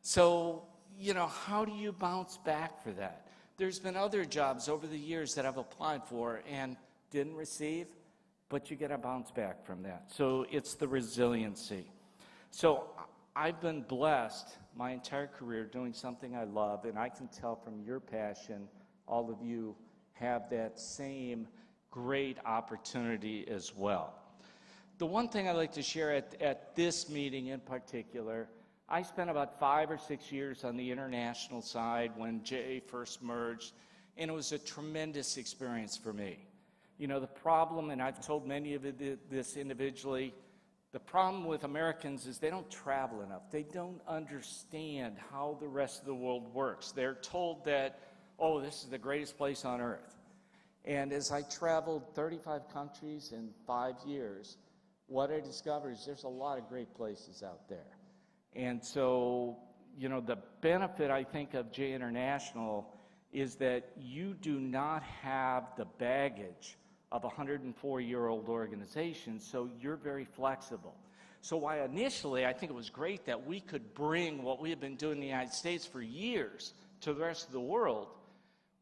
So, you know, how do you bounce back for that? There's been other jobs over the years that I've applied for and didn't receive, but you got to bounce back from that. So it's the resiliency. So I've been blessed my entire career doing something I love, and I can tell from your passion, all of you have that same great opportunity as well. The one thing I'd like to share at this meeting in particular, I spent about 5 or 6 years on the international side when JA first merged, and it was a tremendous experience for me. You know, the problem, and I've told many of you this individually, the problem with Americans is they don't travel enough. They don't understand how the rest of the world works. They're told that, oh, this is the greatest place on earth. And as I traveled 35 countries in 5 years, what I discovered is there's a lot of great places out there. And so, you know, the benefit, I think, of J International is that you do not have the baggage of a 104-year-old organization, so you're very flexible. So why initially I think it was great that we could bring what we have been doing in the United States for years to the rest of the world,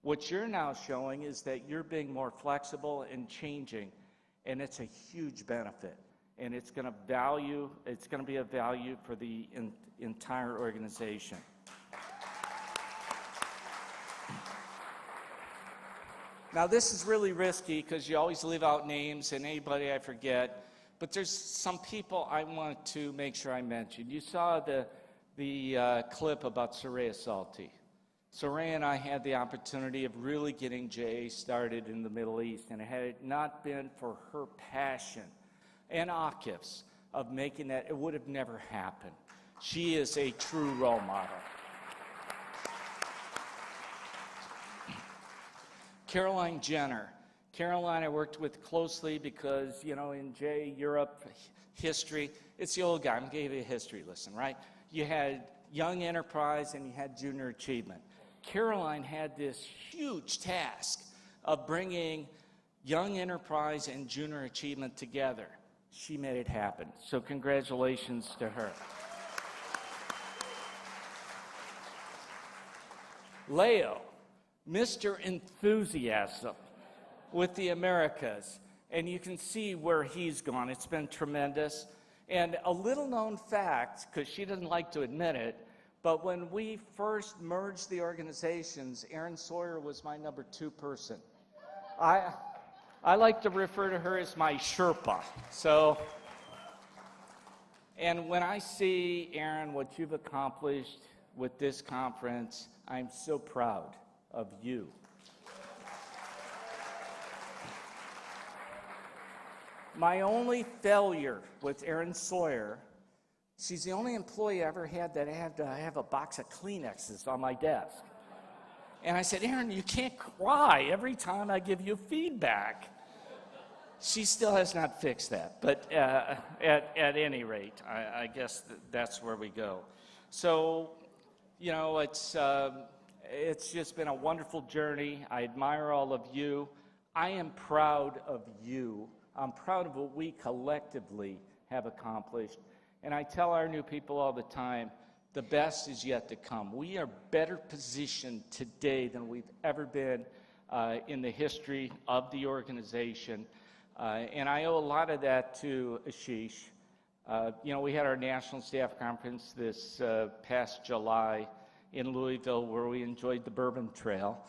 what you're now showing is that you're being more flexible and changing, and it's a huge benefit. And it's going to be a value for the entire organization. Now, this is really risky because you always leave out names and anybody I forget, but there's some people I want to make sure I mention. You saw the the clip about Soraya Salti. Soraya and I had the opportunity of really getting JA started in the Middle East, and had it not been for her passion and Akif's of making that, it would have never happened. She is a true role model. Caroline Jenner. Caroline I worked with closely because, you know, in JA Europe history, it's the old guy. I'm going to give you a history lesson, right? You had Young Enterprise and you had Junior Achievement. Caroline had this huge task of bringing Young Enterprise and Junior Achievement together. She made it happen. So congratulations to her. Leo, Mr. Enthusiasm with the Americas. And you can see where he's gone. It's been tremendous. And a little known fact, because she doesn't like to admit it, but when we first merged the organizations, Erin Sawyer was my number 2 person. I like to refer to her as my Sherpa. So, and when I see, Erin, what you've accomplished with this conference, I'm so proud of you. My only failure with Erin Sawyer, she's the only employee I ever had that I had to have a box of Kleenexes on my desk. And I said, Erin, you can't cry every time I give you feedback. She still has not fixed that, but at any rate, I guess that's where we go. So, you know, it's just been a wonderful journey. I admire all of you. I am proud of you. I'm proud of what we collectively have accomplished. And I tell our new people all the time, the best is yet to come. We are better positioned today than we've ever been in the history of the organization. And I owe a lot of that to Ashish. You know, we had our National Staff Conference this past July in Louisville where we enjoyed the Bourbon Trail.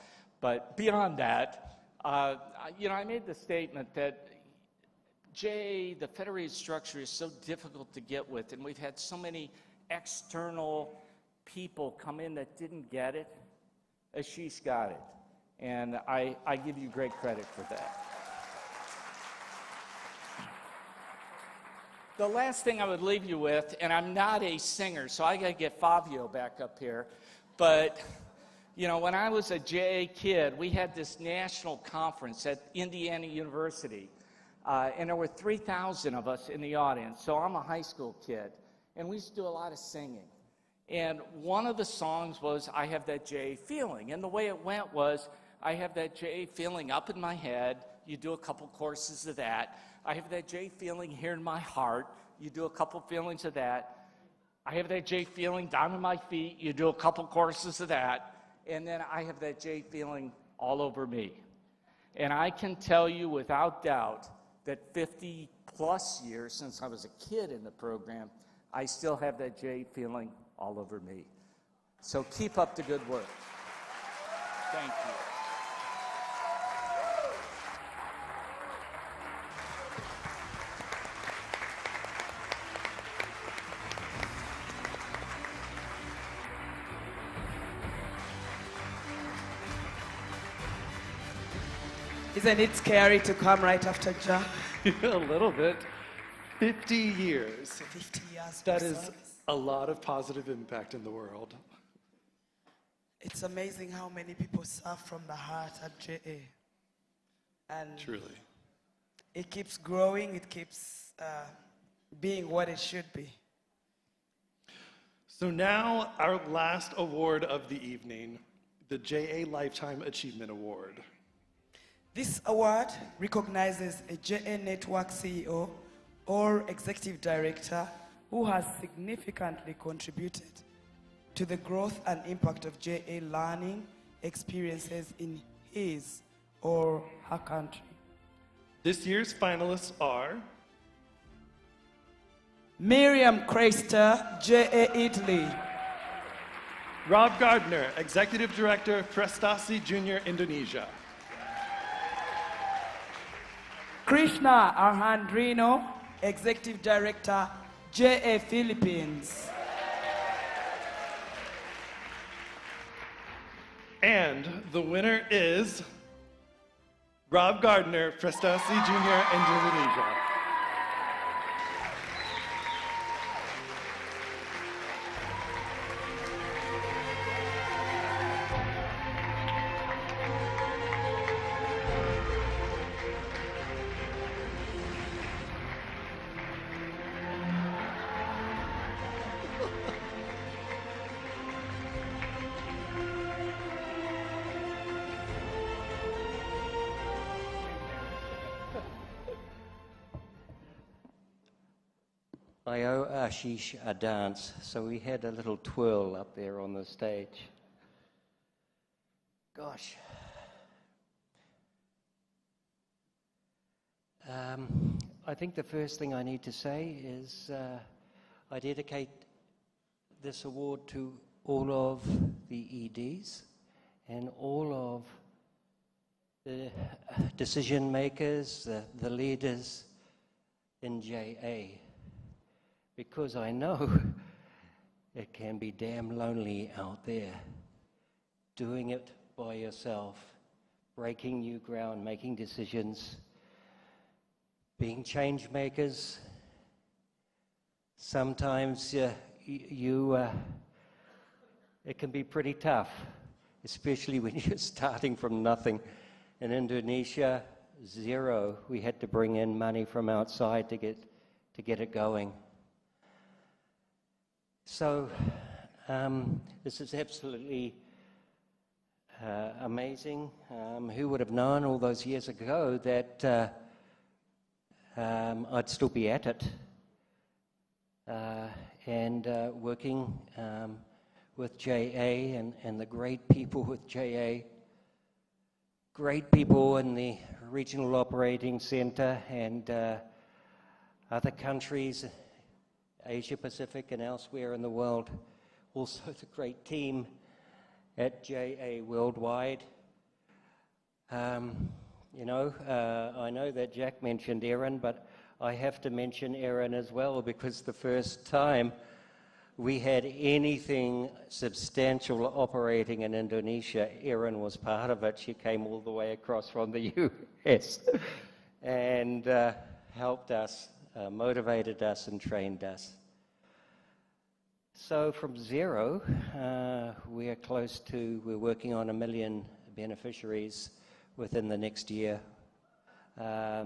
But beyond that, you know, I made the statement that JA, the federated structure, is so difficult to get with, and we've had so many external people come in that didn't get it. Ashish got it, and I give you great credit for that. The last thing I would leave you with, and I'm not a singer, so I got to get Fabio back up here, but you know, when I was a JA kid, we had this national conference at Indiana University. And there were 3,000 of us in the audience. So I'm a high school kid. And we used to do a lot of singing. And one of the songs was, I Have That JA Feeling. And the way it went was, I have that JA feeling up in my head. You do a couple courses of that. I have that JA feeling here in my heart. You do a couple feelings of that. I have that JA feeling down in my feet. You do a couple courses of that. And then I have that JA feeling all over me. And I can tell you without doubt that 50 plus years since I was a kid in the program, I still have that JA feeling all over me. So keep up the good work. Thank you. Isn't it scary to come right after Jack? A little bit. 50 years. 50 years. That is a lot of positive impact in the world. It's amazing how many people serve from the heart at JA. And truly. It keeps growing, it keeps being what it should be. So now our last award of the evening, the JA Lifetime Achievement Award. This award recognizes a JA Network CEO or Executive Director who has significantly contributed to the growth and impact of JA learning experiences in his or her country. This year's finalists are Miriam Creister, JA Italy. Rob Gardner, Executive Director, Prestasi Junior Indonesia. Krishna Arhandrino, Executive Director, JA Philippines. the winner is Rob Gardner, Prestasi Jr. Indonesia. I owe Ashish a dance, so we had a little twirl up there on the stage. Gosh. I think the first thing I need to say is I dedicate this award to all of the EDs and all of the decision makers, the leaders in JA. Because I know it can be damn lonely out there, doing it by yourself, breaking new ground, making decisions, being change makers. Sometimes it can be pretty tough, especially when you're starting from nothing. In Indonesia, zero. We had to bring in money from outside to get it going. So this is absolutely amazing. Who would have known all those years ago that I'd still be at it and working with JA and the great people with JA, great people in the Regional Operating Center and other countries, Asia Pacific and elsewhere in the world. Also the great team at JA Worldwide. You know, I know that Jack mentioned Aaron, but I have to mention Aaron as well, because the first time we had anything substantial operating in Indonesia, Aaron was part of it. She came all the way across from the US and helped us, motivated us and trained us. So from zero, we're working on 1 million beneficiaries within the next year. Yeah,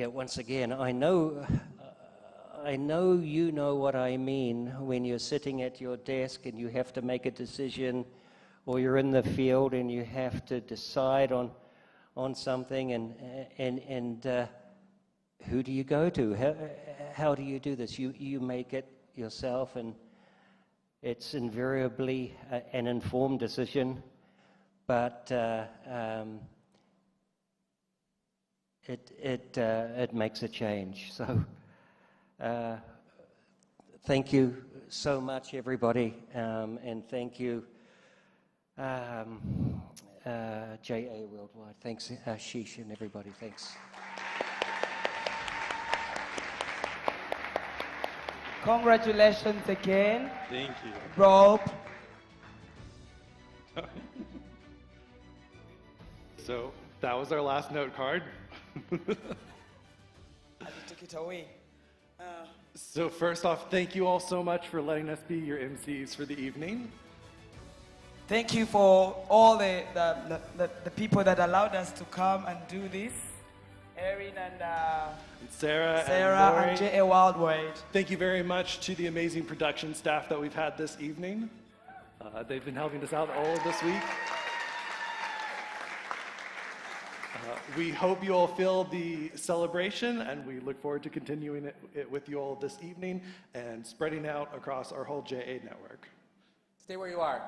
once again, I know you know what I mean when you're sitting at your desk and you have to make a decision, or you're in the field and you have to decide on something, and who do you go to? How do you do this? You make it yourself, and it's invariably an informed decision, but it makes a change. So thank you so much, everybody, and thank you, JA Worldwide. Thanks, Ashish and everybody. Thanks. Congratulations again. Thank you. Rob. So that was our last note card. And you took it away. So first off, thank you all so much for letting us be your MCs for the evening. Thank you for all the people that allowed us to come and do this. Erin and Sarah and JA Worldwide. Thank you very much to the amazing production staff that we've had this evening. They've been helping us out all of this week. We hope you all feel the celebration, and we look forward to continuing it with you all this evening and spreading out across our whole JA network. Stay where you are.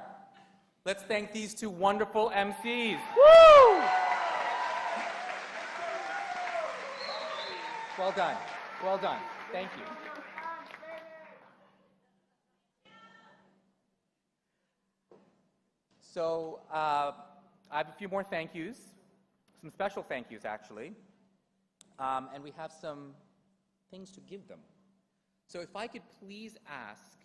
Let's thank these two wonderful MCs. Woo! Well done. Well done. Thank you. So I have a few more thank yous, some special thank yous actually, and we have some things to give them. So if I could please ask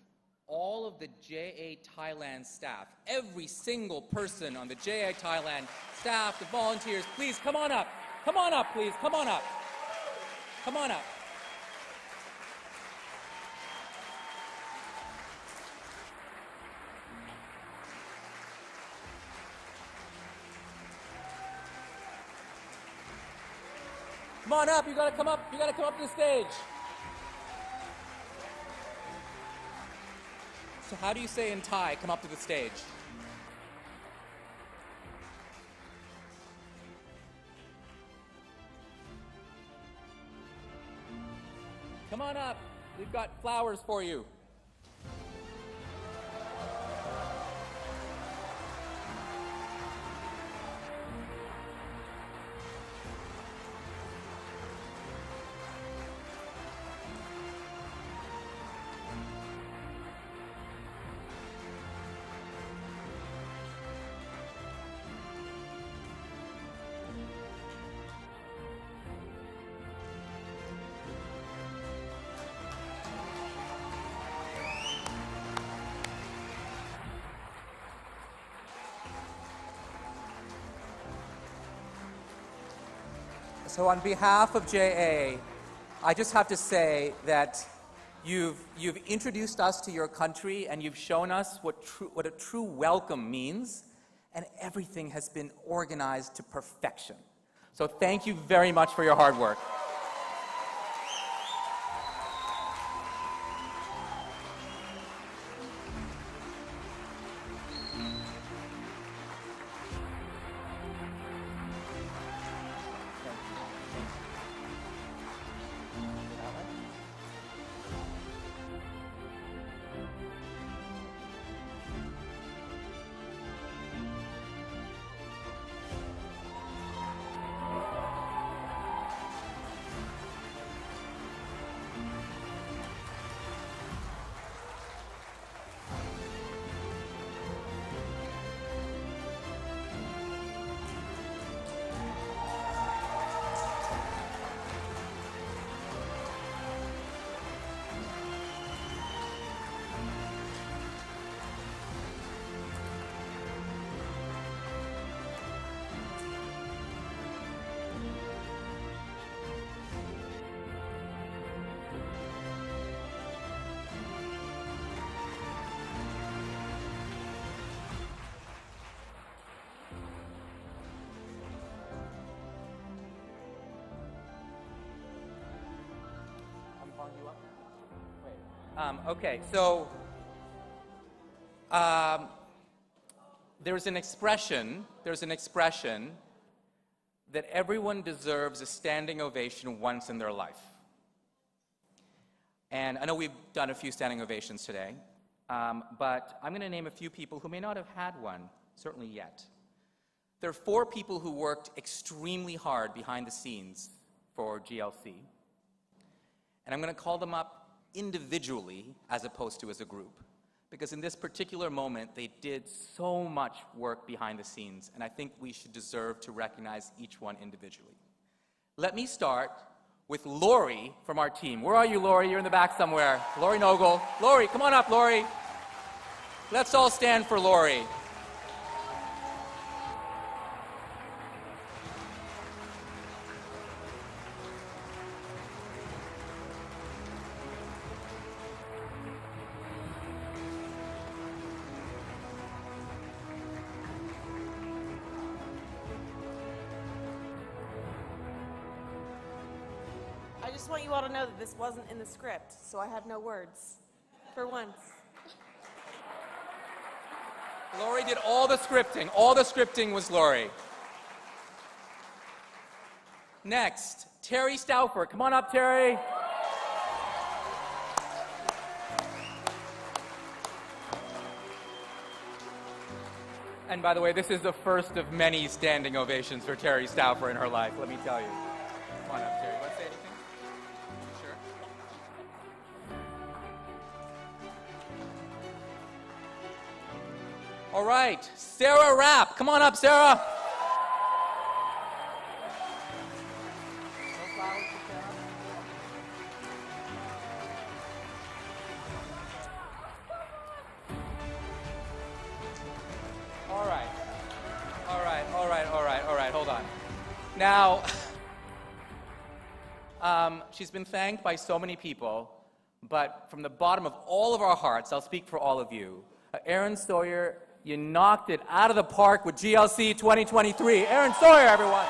all of the JA Thailand staff, every single person on the JA Thailand staff, the volunteers, please come on up. Come on up, please. Come on up. Come on up. Come on up, you gotta come up to the stage. So how do you say in Thai, come up to the stage? Come on up, we've got flowers for you. So on behalf of JA, I just have to say that you've introduced us to your country and you've shown us what a true welcome means, and everything has been organized to perfection. So thank you very much for your hard work. Okay, so there's an expression that everyone deserves a standing ovation once in their life. And I know we've done a few standing ovations today, but I'm going to name a few people who may not have had one, certainly yet. There are 4 people who worked extremely hard behind the scenes for GLC, and I'm going to call them up individually as opposed to as a group, because in this particular moment they did so much work behind the scenes, and I think we should deserve to recognize each one individually. Let me start with Lori from our team. Where are you, Lori? You're in the back somewhere. Lori Nogel. Lori, come on up, Lori. Let's all stand for Lori. I just want you all to know that this wasn't in the script, so I have no words, for once. Lori did all the scripting. All the scripting was Lori. Next, Terry Stauffer. Come on up, Terry. And by the way, this is the first of many standing ovations for Terry Stauffer in her life, let me tell you. Come on up, Terry. Want to say anything? Sure. All right, Sarah Rapp. Come on up, Sarah. Now, she's been thanked by so many people, but from the bottom of all of our hearts, I'll speak for all of you. Erin Sawyer, you knocked it out of the park with GLC 2023. Erin Sawyer, everyone.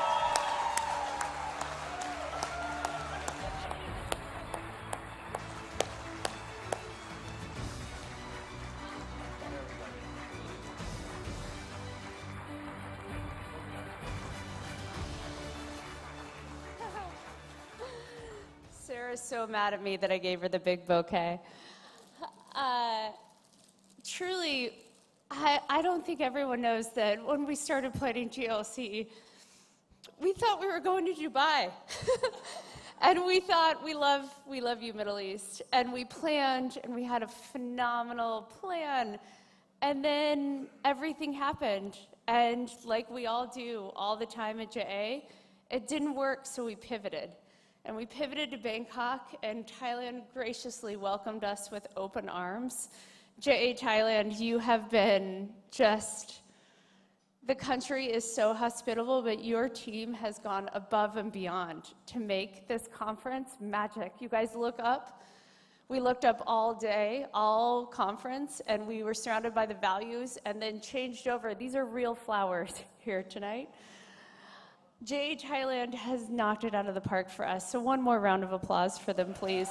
Sarah's so mad at me that I gave her the big bouquet. Truly, I don't think everyone knows that when we started planning GLC, we thought we were going to Dubai. And we thought, we love you, Middle East. And we planned, and we had a phenomenal plan. And then everything happened. And like we all do all the time at JA, it didn't work, so we pivoted. And we pivoted to Bangkok, and Thailand graciously welcomed us with open arms. JA Thailand, you have been just, the country is so hospitable, but your team has gone above and beyond to make this conference magic. You guys look up. We looked up all day, all conference, and we were surrounded by the values and then changed over. These are real flowers here tonight. JA Thailand has knocked it out of the park for us, so one more round of applause for them, please.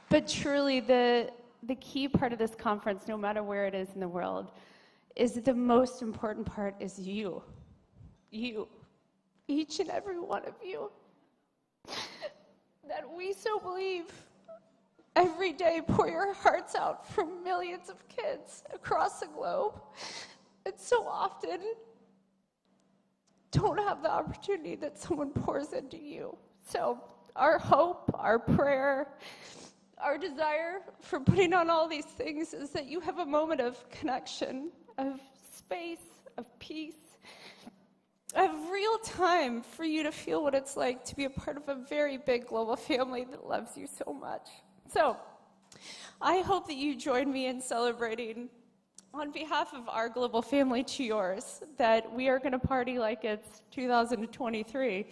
But truly, the key part of this conference, no matter where it is in the world, is that the most important part is you. You. Each and every one of you. That we so believe every day pour your hearts out for millions of kids across the globe. And so often don't have the opportunity that someone pours into you. So our hope, our prayer, our desire for putting on all these things is that you have a moment of connection, of space, of peace, of real time for you to feel what it's like to be a part of a very big global family that loves you so much. So I hope that you join me in celebrating on behalf of our global family to yours, that we are going to party like it's 2023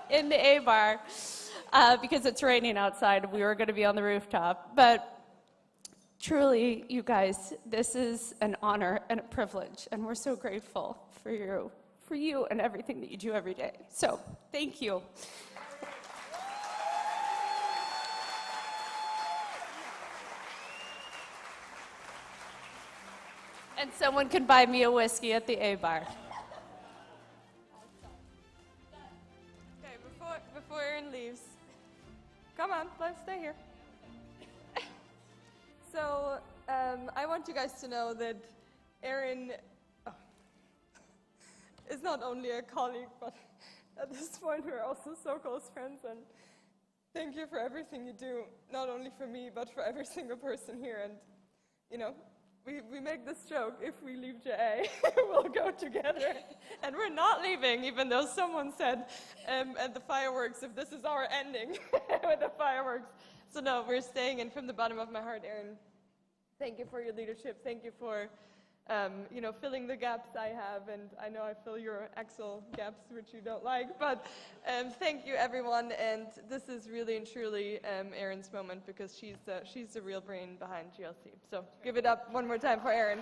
in the A-Bar. Because it's raining outside, we were going to be on the rooftop. But truly, you guys, this is an honor and a privilege, and we're so grateful for you and everything that you do every day. So, thank you. And someone can buy me a whiskey at the A-Bar. Okay, before Erin leaves, come on, let's stay here. So, I want you guys to know that Erin is not only a colleague, but at this point we're also so close friends, and thank you for everything you do, not only for me, but for every single person here. And, you know, we make this joke, if we leave JA, we'll go together. And we're not leaving, even though someone said at the fireworks, if this is our ending with the fireworks. So no, we're staying, and from the bottom of my heart, Erin, thank you for your leadership. Thank you for, you know, filling the gaps I have, and I know I fill your Excel gaps, which you don't like, but thank you, everyone, and this is really and truly Erin's moment, because she's the real brain behind GLC. So give it up one more time for Erin.